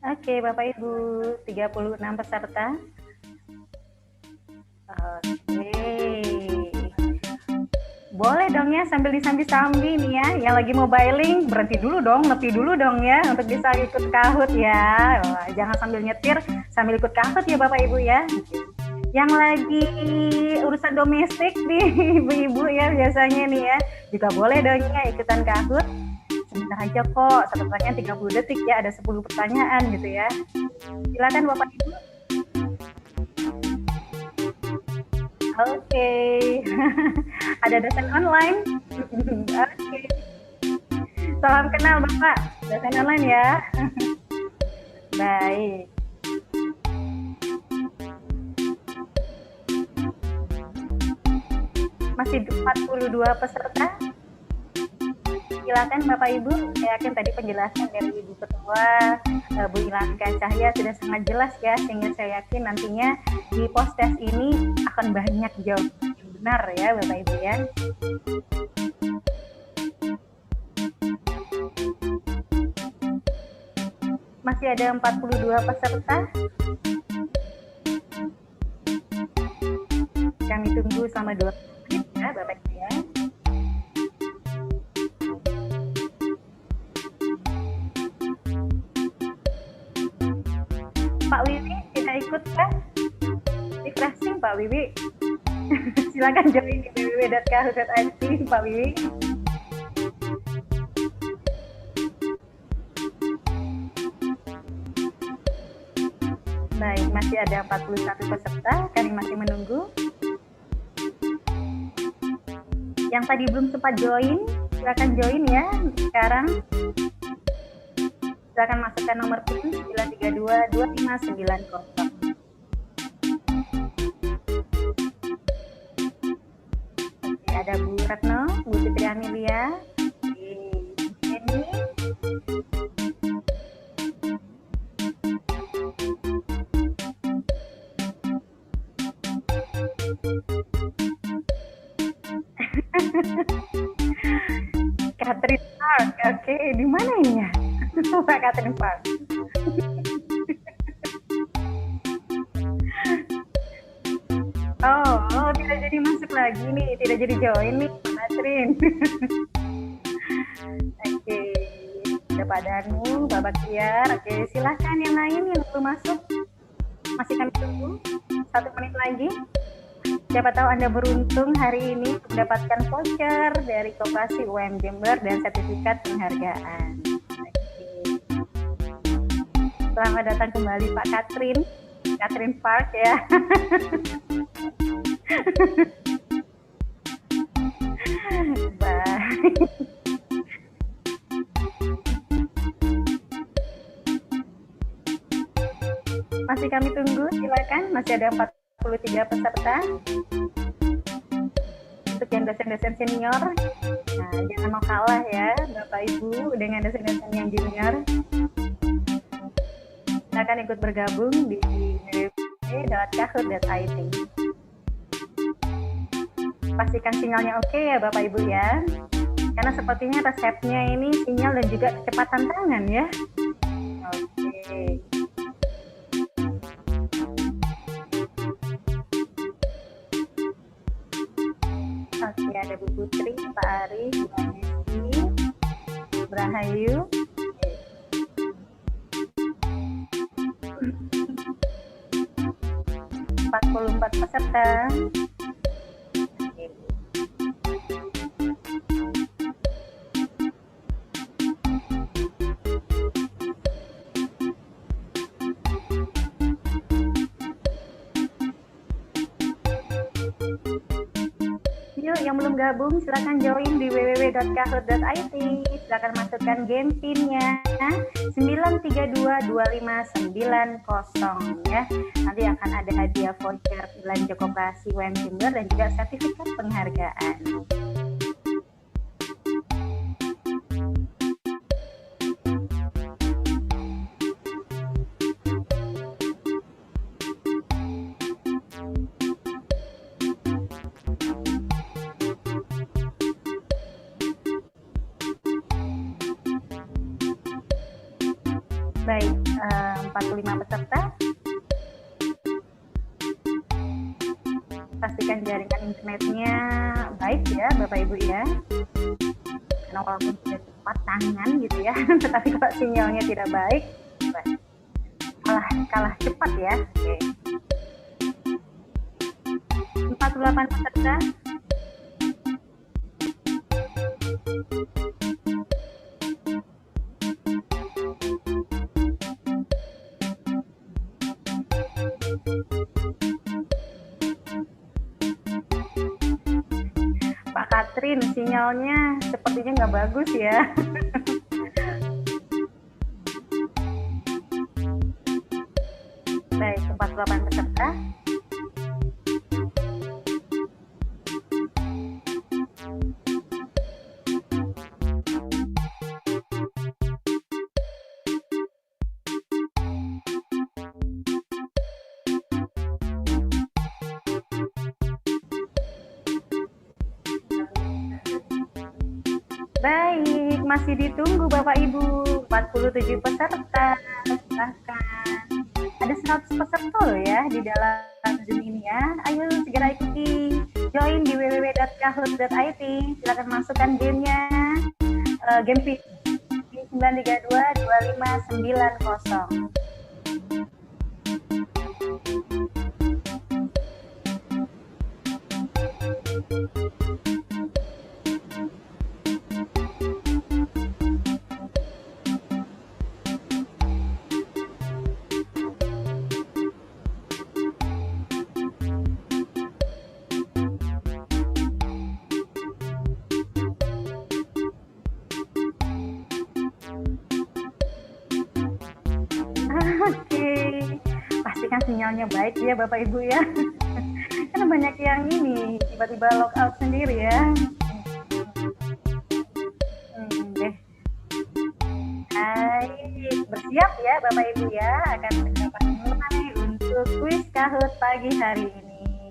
Oke, Bapak Ibu, 36 peserta. Oke. Boleh dong ya sambil disambi-sambi nih ya. Yang lagi mobiling berhenti dulu dong, nepi dulu dong ya untuk bisa ikut Kahoot ya. Wah, jangan sambil nyetir, sambil ikut Kahoot ya Bapak Ibu ya. Yang lagi urusan domestik nih ibu-ibu ya biasanya nih ya, juga boleh dong ya ikutan Kahoot. Sebentar aja kok, satu pertanyaan 30 detik ya, ada 10 pertanyaan gitu ya. Silakan Bapak Ibu. Oke. Ada dosen online. Oke. Salam kenal Bapak, dosen online ya. Baik. Masih 42 peserta. Silakan Bapak Ibu, saya yakin tadi penjelasan dari Ibu Ketua Bu Ilanka Cahya sudah sangat jelas ya, sehingga saya yakin nantinya di post-test ini akan banyak jawaban yang benar ya Bapak Ibu ya. Masih ada 42 peserta. Kami tunggu selama 2 menit ya Bapak Ibu ya. Pak Wiwi tidak ikut kan? Refreshing Pak Wiwi. Silakan join di www.kahoot.it Pak Wiwi. Baik, masih ada 41 peserta, kami masih menunggu. Yang tadi belum sempat join, silakan join ya sekarang. Silakan masukkan nomor PIN 9322590. Oke, ada Bu Retno, Bu Fitri Amelia, ini. Catherine Park, oke, di mana ini ya? Pak Catherine Park. Oh, tidak jadi masuk lagi nih, tidak jadi join nih, Pak Catherine. Oke, ada Pak Danu, Pak Baktiar. Oke, silahkan yang lain yang belum masuk. Masih kami tunggu 1 menit lagi. Siapa tahu Anda beruntung hari ini mendapatkan voucher dari Koperasi UMM Jember dan sertifikat penghargaan. Selamat datang kembali Pak Catherine Park ya. Baik. masih ada 43 peserta. Untuk yang dosen-dosen senior, nah jangan mau kalah ya Bapak Ibu dengan dosen-dosen yang junior. Silakan ikut bergabung di www.kahoot.it. Pastikan sinyalnya oke ya Bapak Ibu ya, karena sepertinya resepnya ini sinyal dan juga kecepatan tangan ya. Oke. Oke, ada Bu Putri, Pak Ari, Bu Anesi, Brahayu. 44 peserta. Yuk, yang belum gabung silahkan join di www.kahoot.it. Silahkan masukkan game PIN-nya 9322590 ya. Nanti akan ada hadiah voucher belanja koperasi UM Jember dan juga sertifikat penghargaan. Baik, 45 peserta. Pastikan jaringan internetnya baik ya Bapak Ibu ya. Karena walaupun sudah cepat tangan gitu ya, tetapi kalau sinyalnya tidak baik, kalah cepat ya. Oke. 48 peserta. Pak Katrin, sinyalnya sepertinya nggak bagus ya. Baik, 48 peserta. Baik, masih ditunggu Bapak Ibu. 47 peserta. Silahkan. Ada 100 peserta loh ya di dalam Zoom ini ya. Ayo segera ikuti. Join di www.kahoot.it. Silahkan masukkan gamenya. Game PIN 9322590. Oke, pastikan sinyalnya baik ya Bapak Ibu ya. Karena banyak yang ini tiba-tiba lockout sendiri ya. Deh. Baik, bersiap ya Bapak Ibu ya, akan dapat mulai untuk kuis Kahoot pagi hari ini.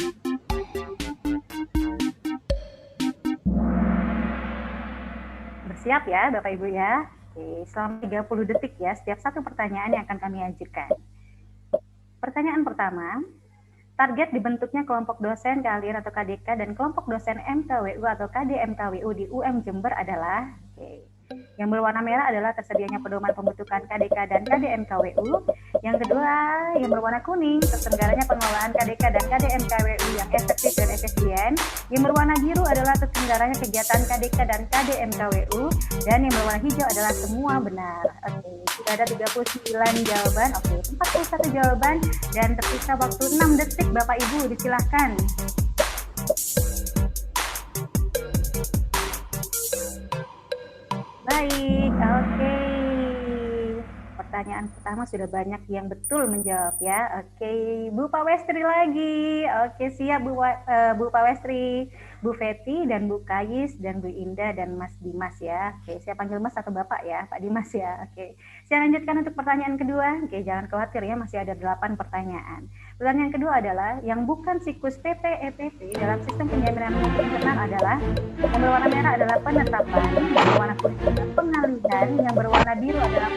Bersiap ya Bapak Ibu ya. Oke, selama 30 detik ya, setiap satu pertanyaan yang akan kami ajukan. Pertanyaan pertama, target dibentuknya kelompok dosen KALIR atau KDK dan kelompok dosen MKWU atau KDMKWU di UM Jember adalah, yang berwarna merah adalah tersedianya pedoman pembentukan KDK dan KDMKWU. Yang kedua, yang berwarna kuning, terselenggaranya pengelolaan KDK dan KDMKWU yang efektif dan efisien. Yang berwarna biru adalah terselenggaranya kegiatan KDK dan KDMKWU. Dan yang berwarna hijau adalah semua benar. Oke, sudah ada 39 jawaban. Oke, 41 jawaban dan tersisa waktu 6 detik Bapak Ibu, disilahkan. Baik, oke. pertanyaan pertama sudah banyak yang betul menjawab ya. Oke, Bu Pawestri lagi. Oke, siap Bu Pawestri, Bu Feti dan Bu Kayis dan Bu Indah dan Mas Dimas ya. Oke, saya panggil Mas atau Bapak ya, Pak Dimas ya. Oke, saya lanjutkan untuk pertanyaan kedua. Oke, jangan khawatir ya, masih ada 8 pertanyaan. Pertanyaan kedua adalah yang bukan siklus PP/EPP dalam sistem penjaminan mutu internal adalah yang berwarna merah adalah penetapan, yang berwarna kuning adalah pengalihan, yang berwarna biru adalah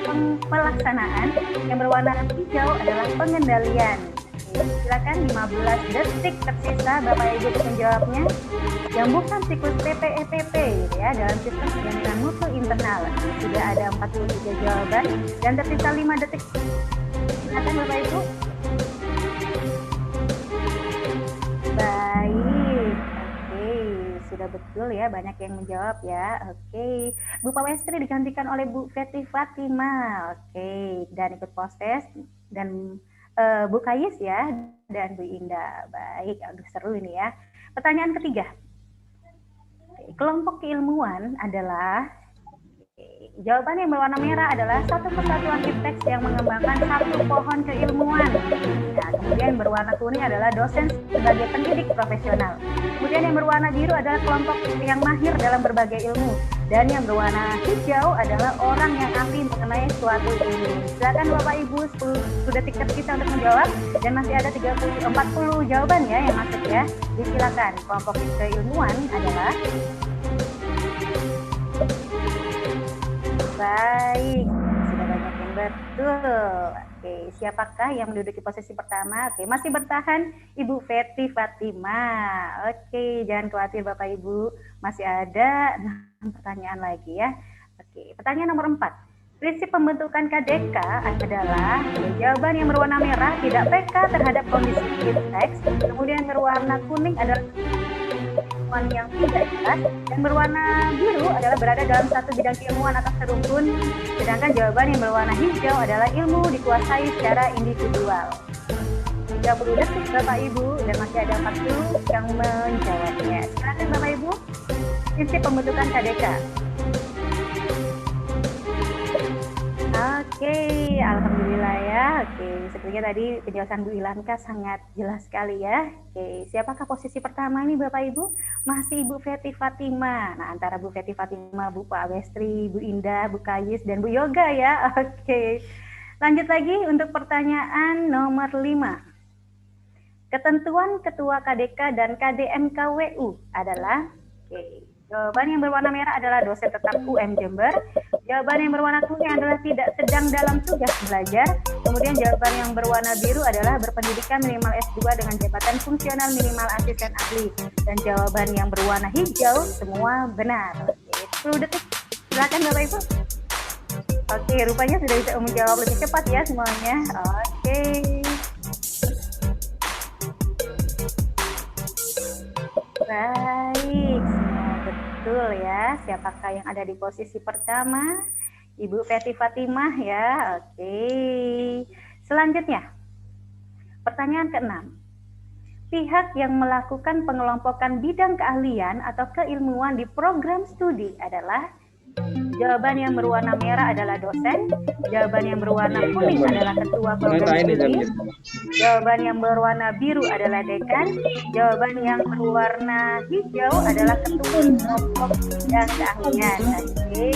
pelaksanaan, yang berwarna hijau adalah pengendalian. Oke, silakan 15 detik tersisa Bapak Ibu untuk menjawabnya. Yang bukan siklus PP/EPP gitu ya dalam sistem penjaminan mutu internal. Sudah ada 43 jawaban dan tersisa 5 detik. Silakan Bapak Ibu. Baik, oke, sudah betul ya, banyak yang menjawab ya. Oke, Bu Pawestri digantikan oleh Bu Feti Fatima. Oke, dan ikut proses dan Bu Kayis ya dan Bu Indah. Baik, aduh seru ini ya. Pertanyaan ketiga, kelompok keilmuan adalah jawaban yang berwarna merah adalah satu persatuan ipteks yang mengembangkan satu pohon keilmuan. Nah, kemudian yang berwarna kuning adalah dosen sebagai pendidik profesional. Kemudian yang berwarna biru adalah kelompok yang mahir dalam berbagai ilmu. Dan yang berwarna hijau adalah orang yang ahli mengenai suatu ilmu. Silakan Bapak Ibu 10 detik tersisa untuk menjawab. Dan masih ada 40 jawaban ya yang masuk ya. Silakan, kelompok keilmuan adalah baik, sudah banyak yang betul. Oke, siapakah yang menduduki posisi pertama? Oke, masih bertahan Ibu Feti Fatima. Oke, jangan khawatir Bapak Ibu, masih ada 6 pertanyaan lagi ya. Oke, pertanyaan nomor 4. Prinsip pembentukan KDK adalah jawaban yang berwarna merah tidak peka terhadap kondisi teks, kemudian yang berwarna kuning adalah yang tidak jelas, dan berwarna biru adalah berada dalam satu bidang keilmuan atau serumpun, sedangkan jawaban yang berwarna hijau adalah ilmu dikuasai secara individual. 30 detik Bapak Ibu dan masih ada 40 yang menjawabnya. Silakan Bapak Ibu. Prinsip pembentukan KDK. Oke, alhamdulillah ya. Oke, sepertinya tadi penjelasan Bu Ilanka sangat jelas sekali ya. Oke, siapakah posisi pertama ini Bapak Ibu? Masih Ibu Feti Fatima. Nah, antara Bu Feti Fatima, Bu Pawestri, Bu Indah, Bu Kayis, dan Bu Yoga ya. Oke, lanjut lagi untuk pertanyaan nomor 5. Ketentuan Ketua KDK dan KDMKWU adalah jawaban yang berwarna merah adalah dosen tetap UM Jember. Jawaban yang berwarna kuning adalah tidak sedang dalam tugas belajar. Kemudian jawaban yang berwarna biru adalah berpendidikan minimal S2 dengan jabatan fungsional minimal asisten ahli. Dan jawaban yang berwarna hijau semua benar. Oke, 10 detik. Silakan Bapak Ibu. Oke, rupanya sudah bisa menjawab lebih cepat ya semuanya. Oke. Baik, semua betul ya. Siapakah yang ada di posisi pertama? Ibu Feti Fatimah ya. Oke. Selanjutnya, pertanyaan ke-6. Pihak yang melakukan pengelompokan bidang keahlian atau keilmuan di program studi adalah jawaban yang berwarna merah adalah dosen, jawaban yang berwarna kuning adalah ketua program studi, jawaban yang berwarna biru adalah dekan, jawaban yang berwarna hijau adalah ketua kelompok bidang keahlian. Oke,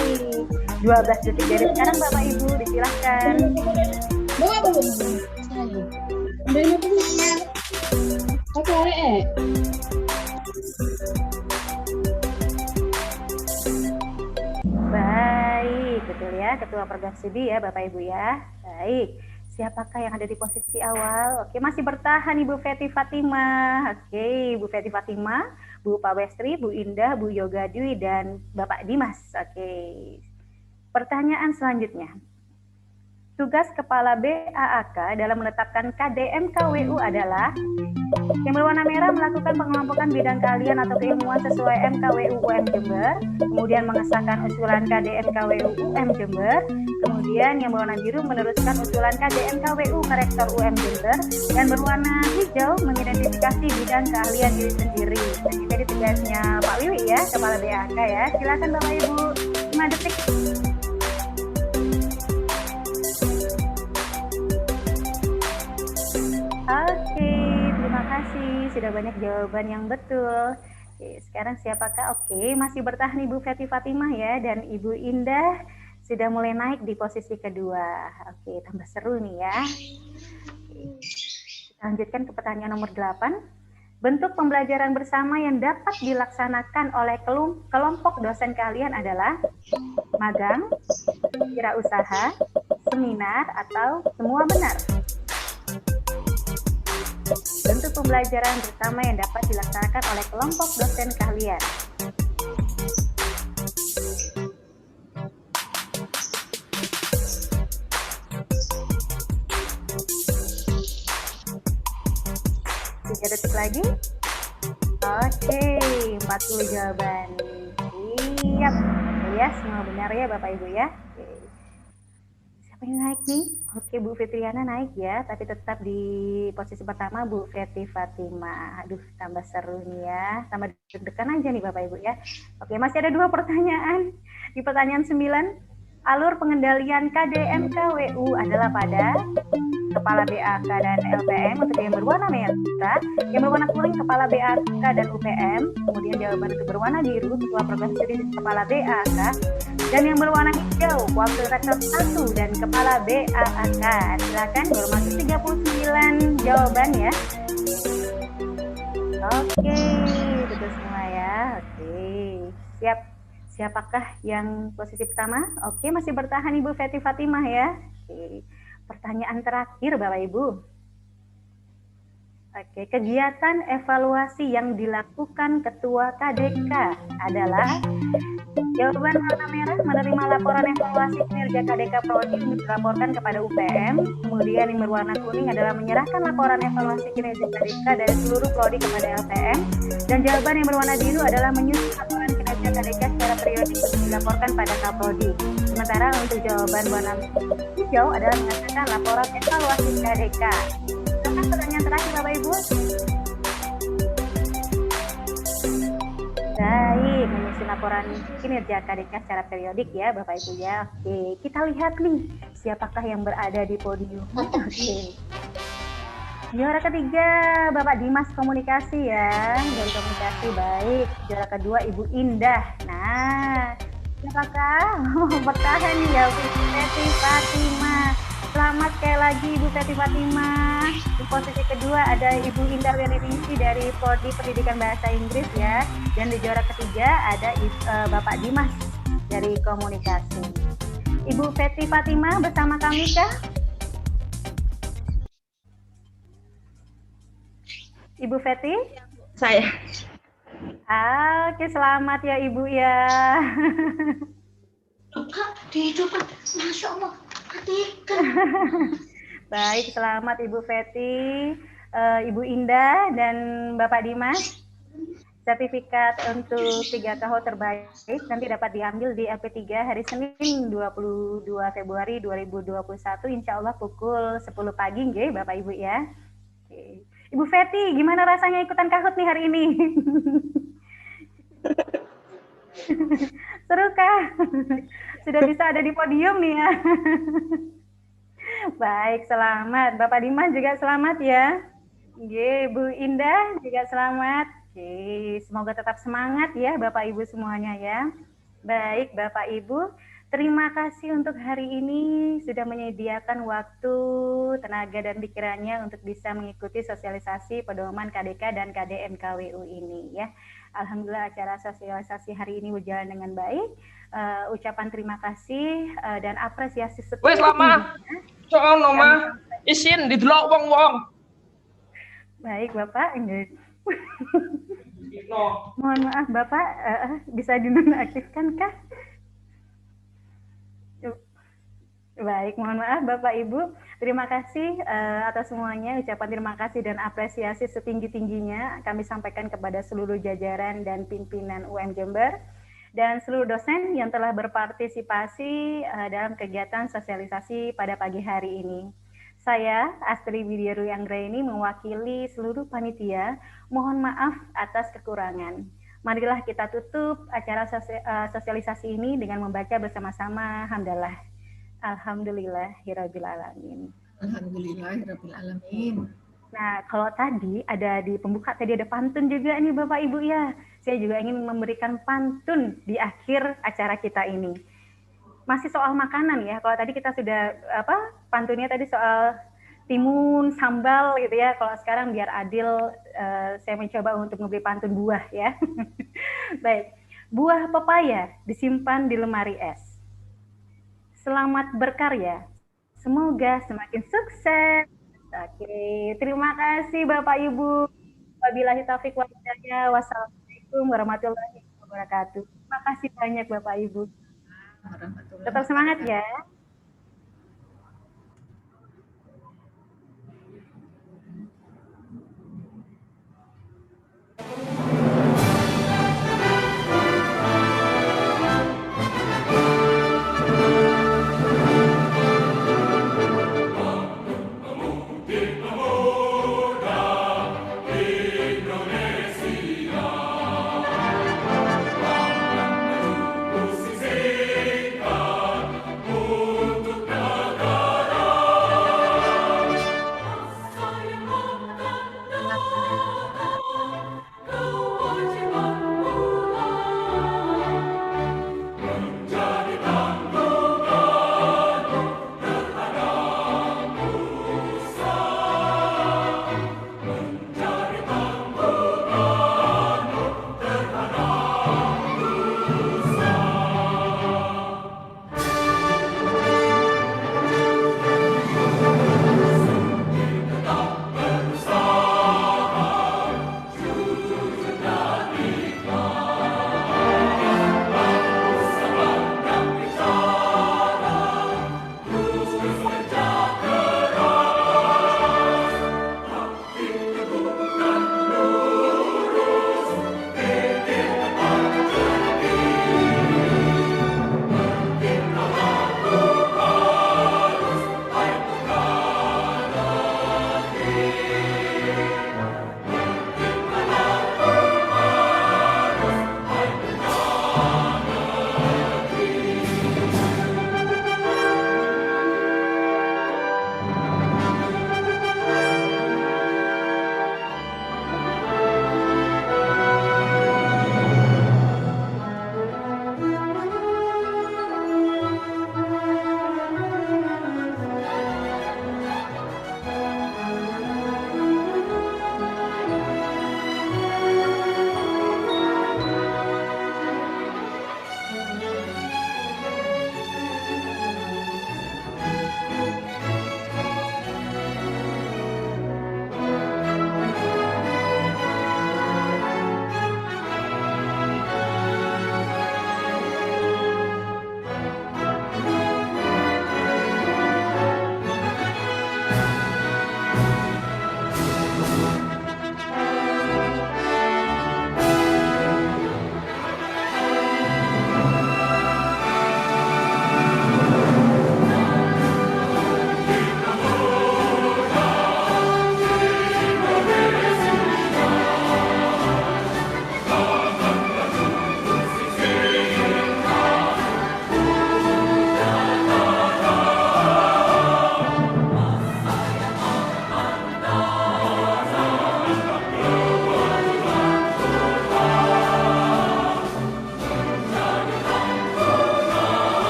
12 detik dari sekarang Bapak Ibu, disilahkan. Baik, betul ya, ketua program studi ya Bapak Ibu ya. Baik, siapakah yang ada di posisi awal? Oke, masih bertahan Ibu Feti Fatimah. Oke, Ibu Feti Fatimah, Bu Pawestri, Bu Indah, Bu Yoga Dwi, dan Bapak Dimas. Oke, pertanyaan selanjutnya. Tugas Kepala BAAK dalam menetapkan KDMKWU adalah yang berwarna merah melakukan pengelompokan bidang keahlian atau keilmuan sesuai MKWU UM Jember, kemudian mengesahkan usulan KDMKWU UM Jember, kemudian yang berwarna biru meneruskan usulan KDMKWU ke Rektor UM Jember, dan berwarna hijau mengidentifikasi bidang keahlian diri sendiri. Ini jadi tugasnya Pak Wiwi ya, Kepala BAAK ya. Silakan Bapak Ibu, 5 detik. sudah banyak jawaban yang betul. Oke, sekarang siapakah? Oke, masih bertahan Ibu Feti Fatimah ya, dan Ibu Indah sudah mulai naik di posisi kedua. Oke, tambah seru nih ya. Oke, kita lanjutkan ke pertanyaan nomor 8. Bentuk pembelajaran bersama yang dapat dilaksanakan oleh kelompok dosen kalian adalah magang, wirausaha, seminar, atau semua benar? Bentuk pembelajaran bersama yang dapat dilaksanakan oleh kelompok dosen kalian. Tiga detik lagi. Oke, 40 jawaban. Siap. Ya, semua benar ya Bapak Ibu ya. Oke. Siapa yang naik nih? Oke, Bu Fitriana naik ya, tapi tetap di posisi pertama Bu Feti Fatimah. Aduh, tambah seru nih ya. Tambah deg-degan aja nih Bapak Ibu ya. Oke, masih ada 2 pertanyaan. Di pertanyaan 9, alur pengendalian KDMKWU adalah pada Kepala BAK dan LPM untuk yang berwarna merah, yang berwarna kuning Kepala BAK dan UPM, kemudian jawaban untuk berwarna biru Ketua Program Studi Kepala BAK, dan yang berwarna hijau Wakil Rektor 1 dan Kepala BAK. Silakan bermasuk 39 jawaban ya. Oke, betul semua ya. Oke, siap. Siapakah yang posisi pertama? Oke, masih bertahan Ibu Feti Fatimah ya. Oke. Pertanyaan terakhir Bapak Ibu. Oke, kegiatan evaluasi yang dilakukan Ketua KDK adalah jawaban warna merah menerima laporan evaluasi kinerja KDK Prodi yang dilaporkan kepada UPM, kemudian yang berwarna kuning adalah menyerahkan laporan evaluasi kinerja KDK dari seluruh Prodi kepada LPM, dan jawaban yang berwarna biru adalah menyusun laporan kinerja KDK secara periodik untuk dilaporkan pada Kaprodi. Sementara untuk jawaban warna hijau adalah mengatakan laporan evaluasi KDK. Silakan pertanyaan terakhir Bapak Ibu. Baik, menyusun laporan kinerja KDK secara periodik ya Bapak Ibu ya. Oke, kita lihat nih siapakah yang berada di podium. Oke. Juara ketiga Bapak Dimas Komunikasi ya, dari komunikasi. Baik, juara kedua Ibu Indah. Nah, siapakah bertahan ya Bu Feti Fatimah. Selamat sekali lagi Ibu Feti Fatimah. Di posisi kedua ada Ibu Indah Wiyaningsi dari Prodi Pendidikan Bahasa Inggris ya. Dan di juara ketiga ada Bapak Dimas dari Komunikasi. Ibu Feti Fatimah bersama kami kah? Ibu Feti? Saya. Oke, selamat ya Ibu ya. Kak, dihidupan. Masya Allah. Baik, selamat Ibu Feti, Ibu Indah, dan Bapak Dimas. Sertifikat untuk 3 tahun terbaik nanti dapat diambil di LP3 hari Senin 22 Februari 2021, insya Allah pukul 10 pagi, nggih, Bapak Ibu ya. Oke. Ibu Feti, gimana rasanya ikutan kahut nih hari ini? Seru kah? Sudah bisa ada di podium nih ya. Baik, selamat. Bapak Dimas juga selamat ya. Oke, Bu Indah juga selamat. Oke, semoga tetap semangat ya Bapak Ibu semuanya ya. Baik, Bapak Ibu, terima kasih untuk hari ini sudah menyediakan waktu, tenaga, dan pikirannya untuk bisa mengikuti sosialisasi pedoman KDK dan KDMKWU ini ya. Alhamdulillah acara sosialisasi hari ini berjalan dengan baik. Ucapan terima kasih dan apresiasi setinggi-tingginya. Wes lama, soal nama isin didelok wong-wong. Baik Bapak, mohon maaf Bapak, bisa dinonaktifkan kah? Baik, mohon maaf Bapak Ibu. Terima kasih atas semuanya. Ucapan terima kasih dan apresiasi setinggi-tingginya kami sampaikan kepada seluruh jajaran dan pimpinan UM Jember dan seluruh dosen yang telah berpartisipasi dalam kegiatan sosialisasi pada pagi hari ini. Saya, Astri Widiaru Anggraini, mewakili seluruh panitia. Mohon maaf atas kekurangan. Marilah kita tutup acara sosialisasi ini dengan membaca bersama-sama hamdalah. Alhamdulillahirabbil alamin. Alhamdulillahirabbil alamin. Nah, kalau tadi ada di pembuka, tadi ada pantun juga nih Bapak Ibu ya. Saya juga ingin memberikan pantun di akhir acara kita ini. Masih soal makanan ya. Kalau tadi kita sudah pantunnya tadi soal timun, sambal gitu ya. Kalau sekarang biar adil, saya mencoba untuk memberi pantun buah ya. Baik, buah pepaya disimpan di lemari es. Selamat berkarya. Semoga semakin sukses. Oke, terima kasih Bapak Ibu. Wabillahi taufiq wal hidayah. Wassalamualaikum warahmatullahi wabarakatuh. Terima kasih banyak Bapak Ibu. Tetap semangat ya.